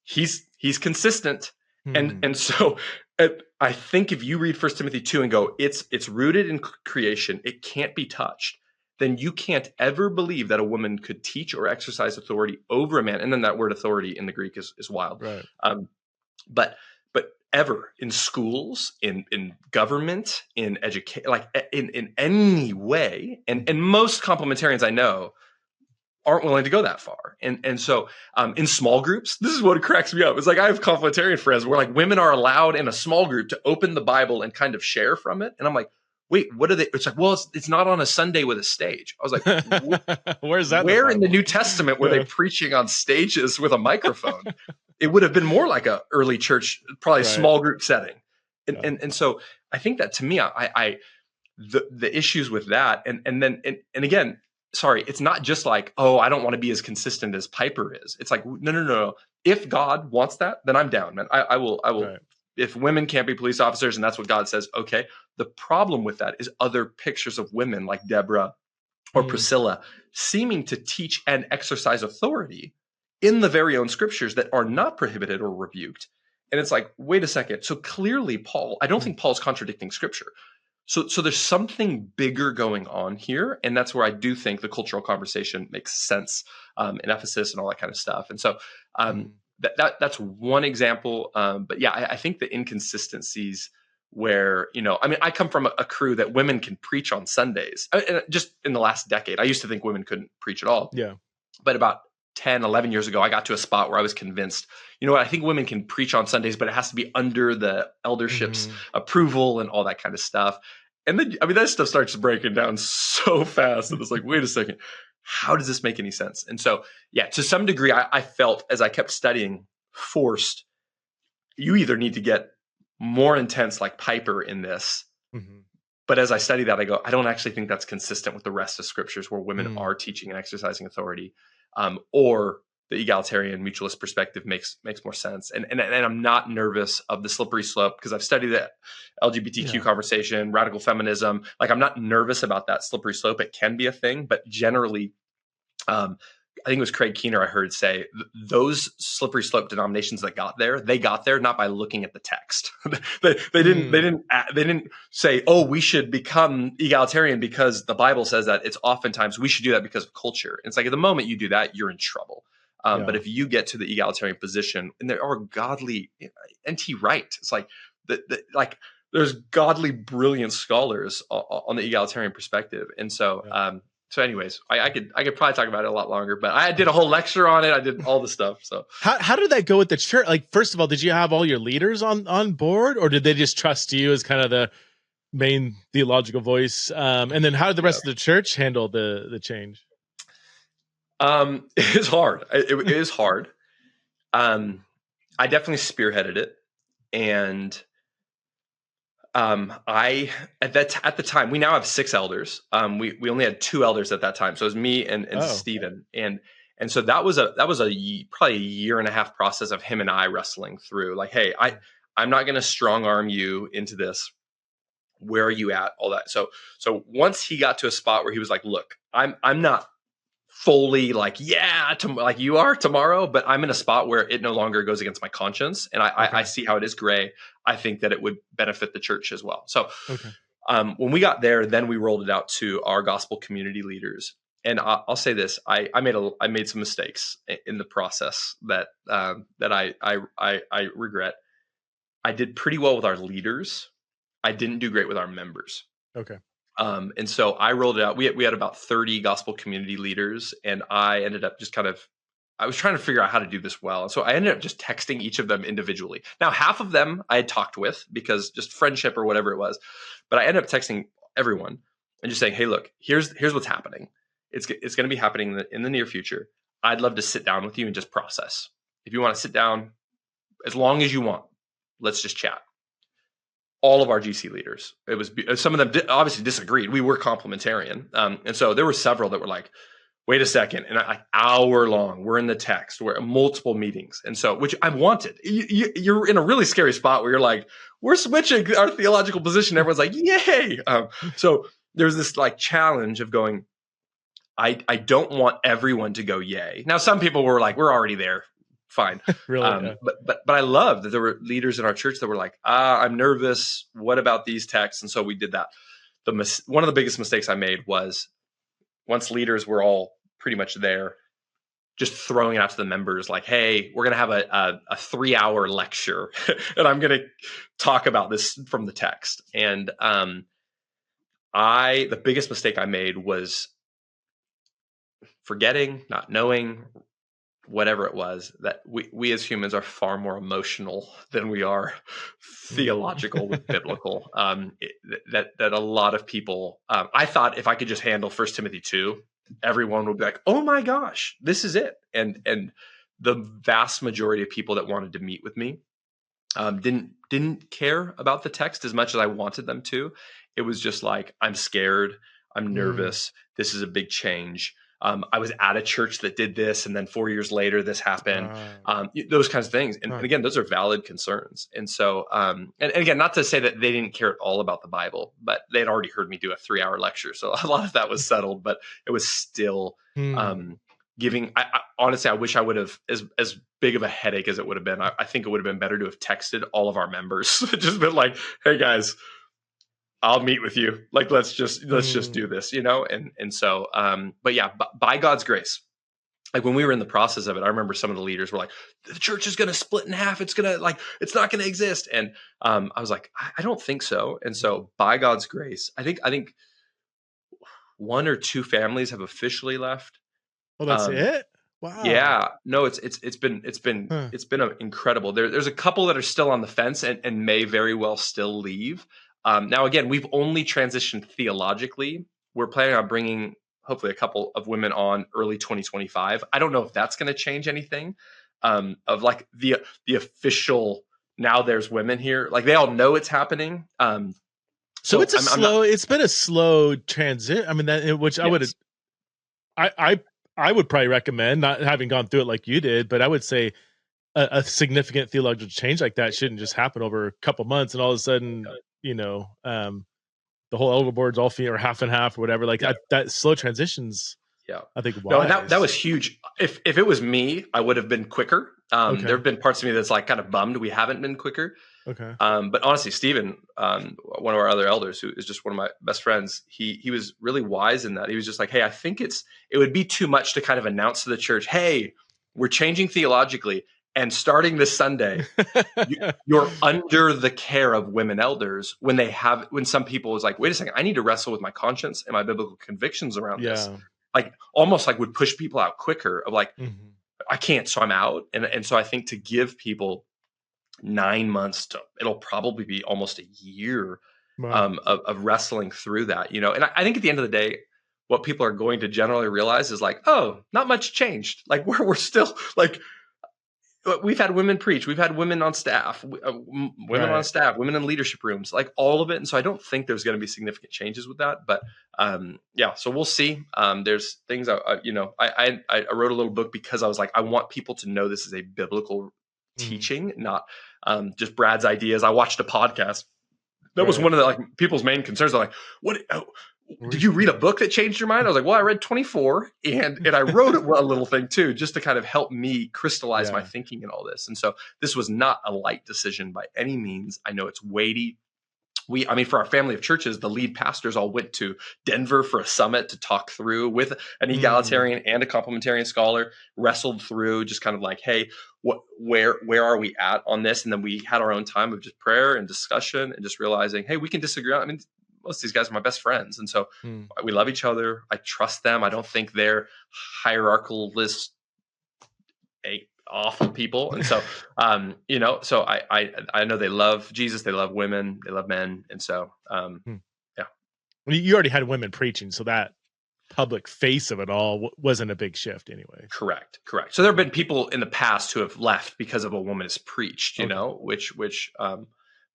he's consistent. And so I think if you read 1 Timothy 2 and go, it's rooted in creation, it can't be touched, then you can't ever believe that a woman could teach or exercise authority over a man. And then that word authority in the Greek is wild. Right. But ever in schools, in government, in education, like in any way, and most complementarians I know aren't willing to go that far. And so in small groups, this is what cracks me up. It's like I have complementarian friends where like women are allowed in a small group to open the Bible and kind of share from it. And I'm like, wait, what are they? It's like, well, it's not on a Sunday with a stage. I was like, where's that? Where in the New Testament were they preaching on stages with a microphone? It would have been more like a early church, probably small group setting. And so I think that to me, the issues with that, and then again, sorry, it's not just like, oh, I don't want to be as consistent as Piper is. It's like, no. If God wants that, then I'm down, man. I will. If women can't be police officers and that's what God says, okay. The problem with that is other pictures of women like Deborah or Priscilla seeming to teach and exercise authority in the very own scriptures that are not prohibited or rebuked. And it's like, wait a second. So clearly I don't think Paul's contradicting scripture. So there's something bigger going on here. And that's where I do think the cultural conversation makes sense in Ephesus and all that kind of stuff. And so that's one example. But yeah, I think the inconsistencies where, I mean, I come from a crew that women can preach on Sundays. Just in the last decade, I used to think women couldn't preach at all. Yeah. But about 10, 11 years ago, I got to a spot where I was convinced, you know what, I think women can preach on Sundays, but it has to be under the eldership's approval and all that kind of stuff. And then, I mean, that stuff starts breaking down so fast. And it's like, wait a second, how does this make any sense? And so, yeah, to some degree, I felt as I kept studying, forced, you either need to get more intense like Piper in this. But as I study that, I go, I don't actually think that's consistent with the rest of scriptures where women are teaching and exercising authority, or the egalitarian mutualist perspective makes more sense. And I'm not nervous of the slippery slope because I've studied the LGBTQ conversation, radical feminism. Like, I'm not nervous about that slippery slope. It can be a thing, but generally, I think it was Craig Keener I heard say those slippery slope denominations that got there, they got there not by looking at the text. they didn't say, oh, we should become egalitarian because the Bible says that. It's oftentimes we should do that because of culture. It's like at the moment you do that, you're in trouble. But if you get to the egalitarian position, and there are godly, N.T. Wright, it's like like there's godly, brilliant scholars on the egalitarian perspective, and so. So anyways, I could probably talk about it a lot longer, but I did a whole lecture on it. I did all the stuff. So how did that go with the church? Like, first of all, did you have all your leaders on board, or did they just trust you as kind of the main theological voice? And then how did the rest of the church handle the change? It is hard. It is hard. I definitely spearheaded it, and I at the time, we now have 6 elders. We only had 2 elders at that time, so it was me and Stephen, and so that was probably a year and a half process of him and I wrestling through. Like, hey, I'm not going to strong arm you into this. Where are you at? All that. So once he got to a spot where he was like, look, I'm not fully like, like you are tomorrow, but I'm in a spot where it no longer goes against my conscience. And I see how it is gray. I think that it would benefit the church as well. So when we got there, then we rolled it out to our gospel community leaders. And I'll say this, I made some mistakes in the process that I regret. I did pretty well with our leaders. I didn't do great with our members. And so I rolled it out. We had about 30 gospel community leaders, and I ended up just I was trying to figure out how to do this well. And so I ended up just texting each of them individually. Now, half of them I had talked with because just friendship or whatever it was, but I ended up texting everyone and just saying, hey, look, here's what's happening. It's going to be happening in the near future. I'd love to sit down with you and just process. If you want to sit down, as long as you want, let's just chat. All of our GC leaders, some of them obviously disagreed. We were complementarian. And so there were several that were like, wait a second. And like hour long, we're in the text, we're multiple meetings. And so, which I wanted, you're in a really scary spot where you're like, we're switching our theological position. Everyone's like, yay. So there's this like challenge of going, I don't want everyone to go yay. Now, some people were like, we're already there. Fine. Really? But I love that there were leaders in our church that were like, I'm nervous. What about these texts? And so we did that. One of the biggest mistakes I made was once leaders were all pretty much there, just throwing it out to the members like, hey, we're going to have a 3-hour lecture and I'm going to talk about this from the text. And the biggest mistake I made was forgetting, not knowing, whatever it was, that we as humans are far more emotional than we are theological with biblical. That a lot of people, I thought if I could just handle 1 Timothy 2, everyone would be like, oh my gosh, this is it. And the vast majority of people that wanted to meet with me didn't care about the text as much as I wanted them to. It was just like, I'm scared, I'm nervous, this is a big change. I was at a church that did this, and then 4 years later, this happened. Those kinds of things, and again, those are valid concerns. And so, and again, not to say that they didn't care at all about the Bible, but they had already heard me do a 3-hour lecture, so a lot of that was settled. But it was still giving. Honestly, I wish I would have as big of a headache as it would have been. I think it would have been better to have texted all of our members, just been like, "Hey guys, I'll meet with you. Like, let's just do this, And so, but yeah, by God's grace, like when we were in the process of it, I remember some of the leaders were like, the church is going to split in half. It's going to like, it's not going to exist. And I was like, I don't think so. And so by God's grace, I think one or two families have officially left. Oh, that's Um, it? Wow. yeah, no, it's been Huh. incredible. There's a couple that are still on the fence and may very well still leave. Now, again, we've only transitioned theologically. We're planning on bringing hopefully a couple of women on early 2025. I don't know if that's going to change anything of like the official. Now there's women here. Like they all know it's happening. So So it's a I'm not. slow. It's been a slow transit. I mean, that which I would Yes. I would probably recommend, not having gone through it like you did, but I would say a significant theological change like that shouldn't just happen over a couple months and all of a sudden, the whole elder board's all or half and half or whatever. Like Yeah. that slow transitions, Yeah. I think No, and that wise. was huge. If it was me, I would have been quicker. There Okay. have been parts of me that's like kind of bummed we haven't been quicker. Okay. But honestly, Stephen, one of our other elders, who is just one of my best friends, he was really wise in that. He was just like, hey, I think it would be too much to kind of announce to the church, hey, we're changing theologically, and starting this Sunday, you're under the care of women elders when some people is like, wait a second, I need to wrestle with my conscience and my biblical convictions around this. Yeah. Like almost like would push people out quicker of like, Mhm. I can't, so I'm out. And so I think to give people 9 months to it'll probably be almost a year Wow. of wrestling through that, and I think at the end of the day, what people are going to generally realize is like, oh, not much changed. Like we're still like, we've had women preach, we've had women on staff, women on Right. staff, women in leadership rooms, like all of it. And so I don't think there's going to be significant changes with that. But yeah, so we'll see. There's things I wrote a little book because I was like, I want people to know this is a biblical Mhm. teaching, not just Brad's ideas. I watched a podcast. That was Right. one of the like people's main concerns. They're like, "What? Did you read a book that changed your mind?" I was like, "Well, I read 24, and I wrote a little thing too, just to kind of help me crystallize my Yeah. thinking in all this." And so this was not a light decision by any means. I know it's weighty. I mean, for our family of churches, the lead pastors all went to Denver for a summit to talk through with an Mm. egalitarian and a complementarian scholar, wrestled through just kind of like, hey, where are we at on this? And then we had our own time of just prayer and discussion and just realizing, hey, we can disagree. I mean, most of these guys are my best friends. And so Mm. we love each other. I trust them. I don't think they're hierarchicalist awful people. And so so I know they love Jesus, they love women, they love men. And so Hmm. yeah. You already had women preaching, so that public face of it all wasn't a big shift anyways. Correct. So there have Okay. been people in the past who have left because of a woman has preached, Okay. which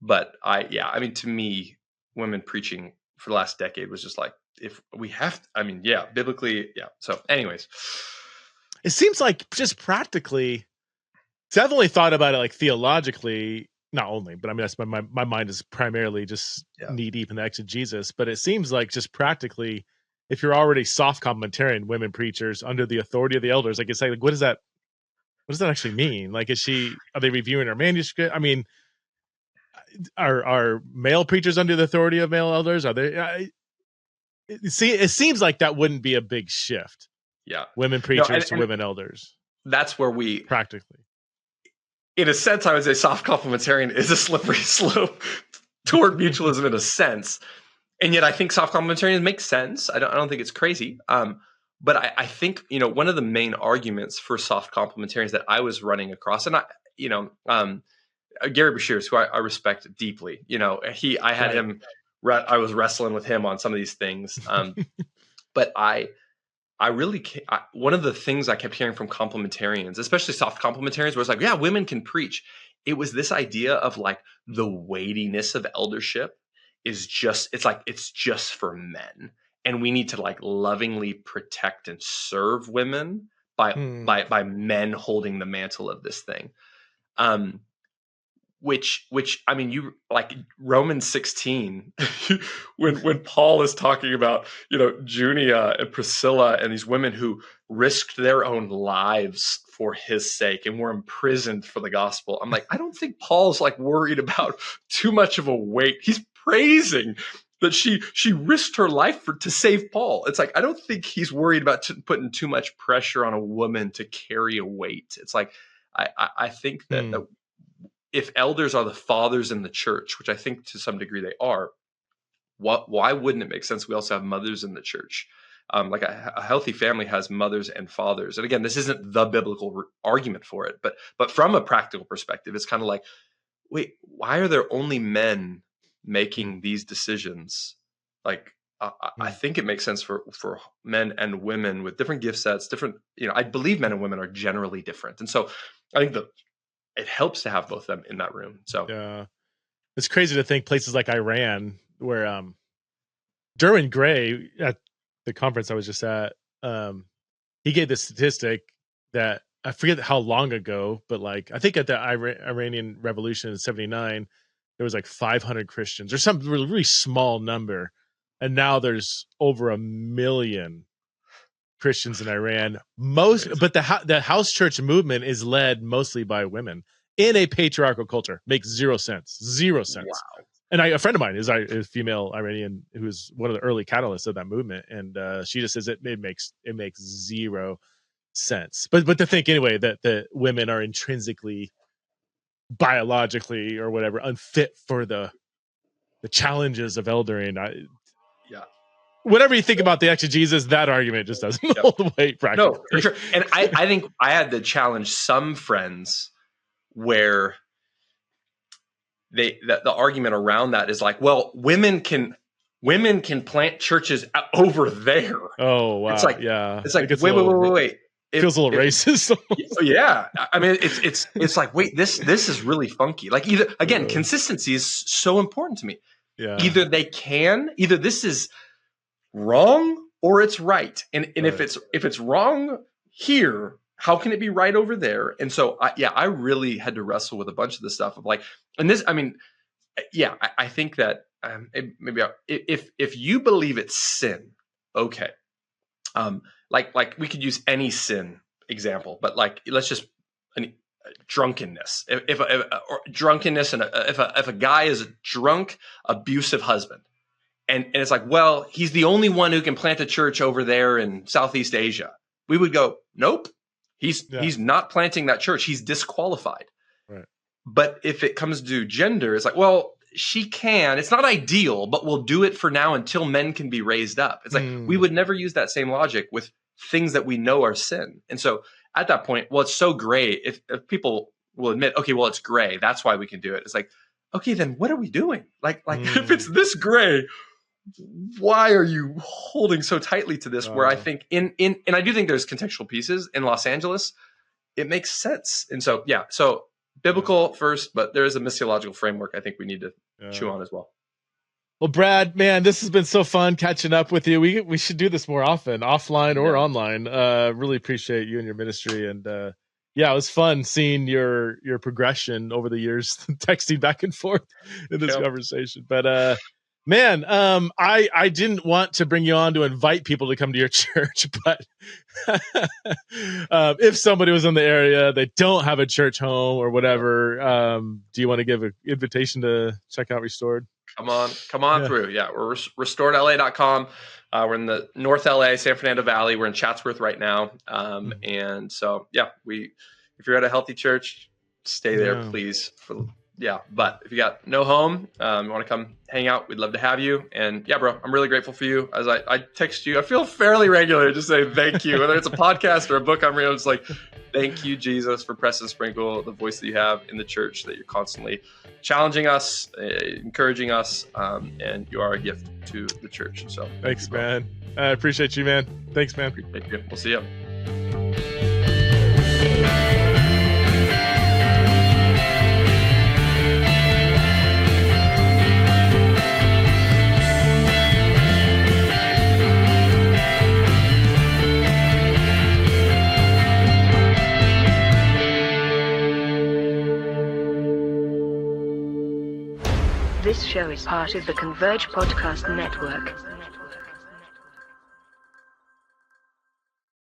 but I mean, to me, women preaching for the last decade was just like, if we have I mean, yeah, biblically, yeah. So anyways, It seems like just practically, definitely thought about it like theologically, not only, but I mean that's my mind is primarily just yeah. knee deep in the exegesis, but it seems like just practically, if you're already soft complementarian women preachers under the authority of the elders, like it's like what does that actually mean? Like are they reviewing her manuscript? I mean, are male preachers under the authority of male elders? Are they it seems like that wouldn't be a big shift. Yeah. Women No, preachers to and women elders, that's where we, practically. in a sense, I would say soft complementarian is a slippery slope toward mutualism in a sense. And yet I think soft complementarian makes sense. I don't think it's crazy. But I think, one of the main arguments for soft complementarians that I was running across, and Gary Bashir, who I respect deeply, I had Right. him, I was wrestling with him on some of these things. But I really one of the things I kept hearing from complementarians, especially soft complementarians, was like, yeah, women can preach. It was this idea of like the weightiness of eldership it's just for men. And we need to like lovingly protect and serve women by Hmm. by men holding the mantle of this thing. Um, which I mean, you like Romans 16 when Paul is talking about Junia and Priscilla and these women who risked their own lives for his sake and were imprisoned for the gospel. I'm like, I don't think Paul's like worried about too much of a weight. He's praising but she risked her life to save Paul. It's like, I don't think he's worried about putting too much pressure on a woman to carry a weight. It's like, I think that if elders are the fathers in the church, which I think to some degree they are, why wouldn't it make sense we also have mothers in the church? Like a healthy family has mothers and fathers. And again, this isn't the biblical argument for it, but from a practical perspective, it's kind of like, wait, why are there only men making these decisions? Like, I think it makes sense for men and women with different gift sets, different, I believe men and women are generally different. And so I think it helps to have both of them in that room. So yeah, it's crazy to think places like Iran, where Derwin Gray at the conference I was just at, he gave this statistic that I forget how long ago, but like I think at the Iranian Revolution in '79, there was like 500 Christians or some really, really small number, and now there's over 1 million Christians in Iran. But the house church movement is led mostly by women in a patriarchal culture. Makes zero sense. Wow. And a friend of mine is a female Iranian who's one of the early catalysts of that movement, and she just says it makes zero sense. But to think anyway that the women are intrinsically, biologically or whatever, unfit for the challenges of eldering. Whatever you think about the exegesis, that argument just doesn't hold the weight practically. No, for sure. And I think I had to challenge some friends where the argument around that is like, well, women can plant churches over there. Oh wow! It's like, yeah, it's like wait. It feels a little racist. Yeah, I mean, it's like, wait, this is really funky. Like, either again, consistency is so important to me. Yeah. Either this is wrong or it's right, and if it's wrong here, how can it be right over there? And so, I really had to wrestle with a bunch of this stuff of like, and this, I mean, I think that if you believe it's sin, okay, like we could use any sin example, but like let's just drunkenness. If drunkenness, and if a guy is a drunk, abusive husband, and it's like, well, he's the only one who can plant a church over there in Southeast Asia, we would go, nope. He's not planting that church. He's disqualified. Right. But if it comes to gender, it's like, well, she can. It's not ideal, but we'll do it for now until men can be raised up. It's like we would never use that same logic with things that we know are sin. And so at that point, well, it's so gray. If people will admit, okay, well, it's gray, that's why we can do it. It's like, okay, then what are we doing? Like if it's this gray, why are you holding so tightly to this? Where I think and I do think there's contextual pieces in Los Angeles. It makes sense. And so, so biblical first, but there is a missiological framework I think we need to chew on as well. Well, Brad, man, this has been so fun catching up with you. We should do this more often, offline or online. Really appreciate you and your ministry. And it was fun seeing your progression over the years, texting back and forth in this conversation. But man, I didn't want to bring you on to invite people to come to your church, but if somebody was in the area, they don't have a church home or whatever, do you want to give an invitation to check out Restored? Come on through. Yeah, we're restoredla.com. We're in the North LA, San Fernando Valley. We're in Chatsworth right now. And so, if you're at a healthy church, stay there, please. But if you got no home, you want to come hang out, we'd love to have you. And bro, I'm really grateful for you. As I text you, I feel fairly regular just saying thank you, whether it's a podcast or a book I'm reading. It's like, thank you, Jesus, for Press and Sprinkle, the voice that you have in the church, that you're constantly challenging us, encouraging us, and you are a gift to the church. So thanks, man. I appreciate you, man. Thanks, man. Appreciate you. We'll see you. This show is part of the Converge Podcast Network.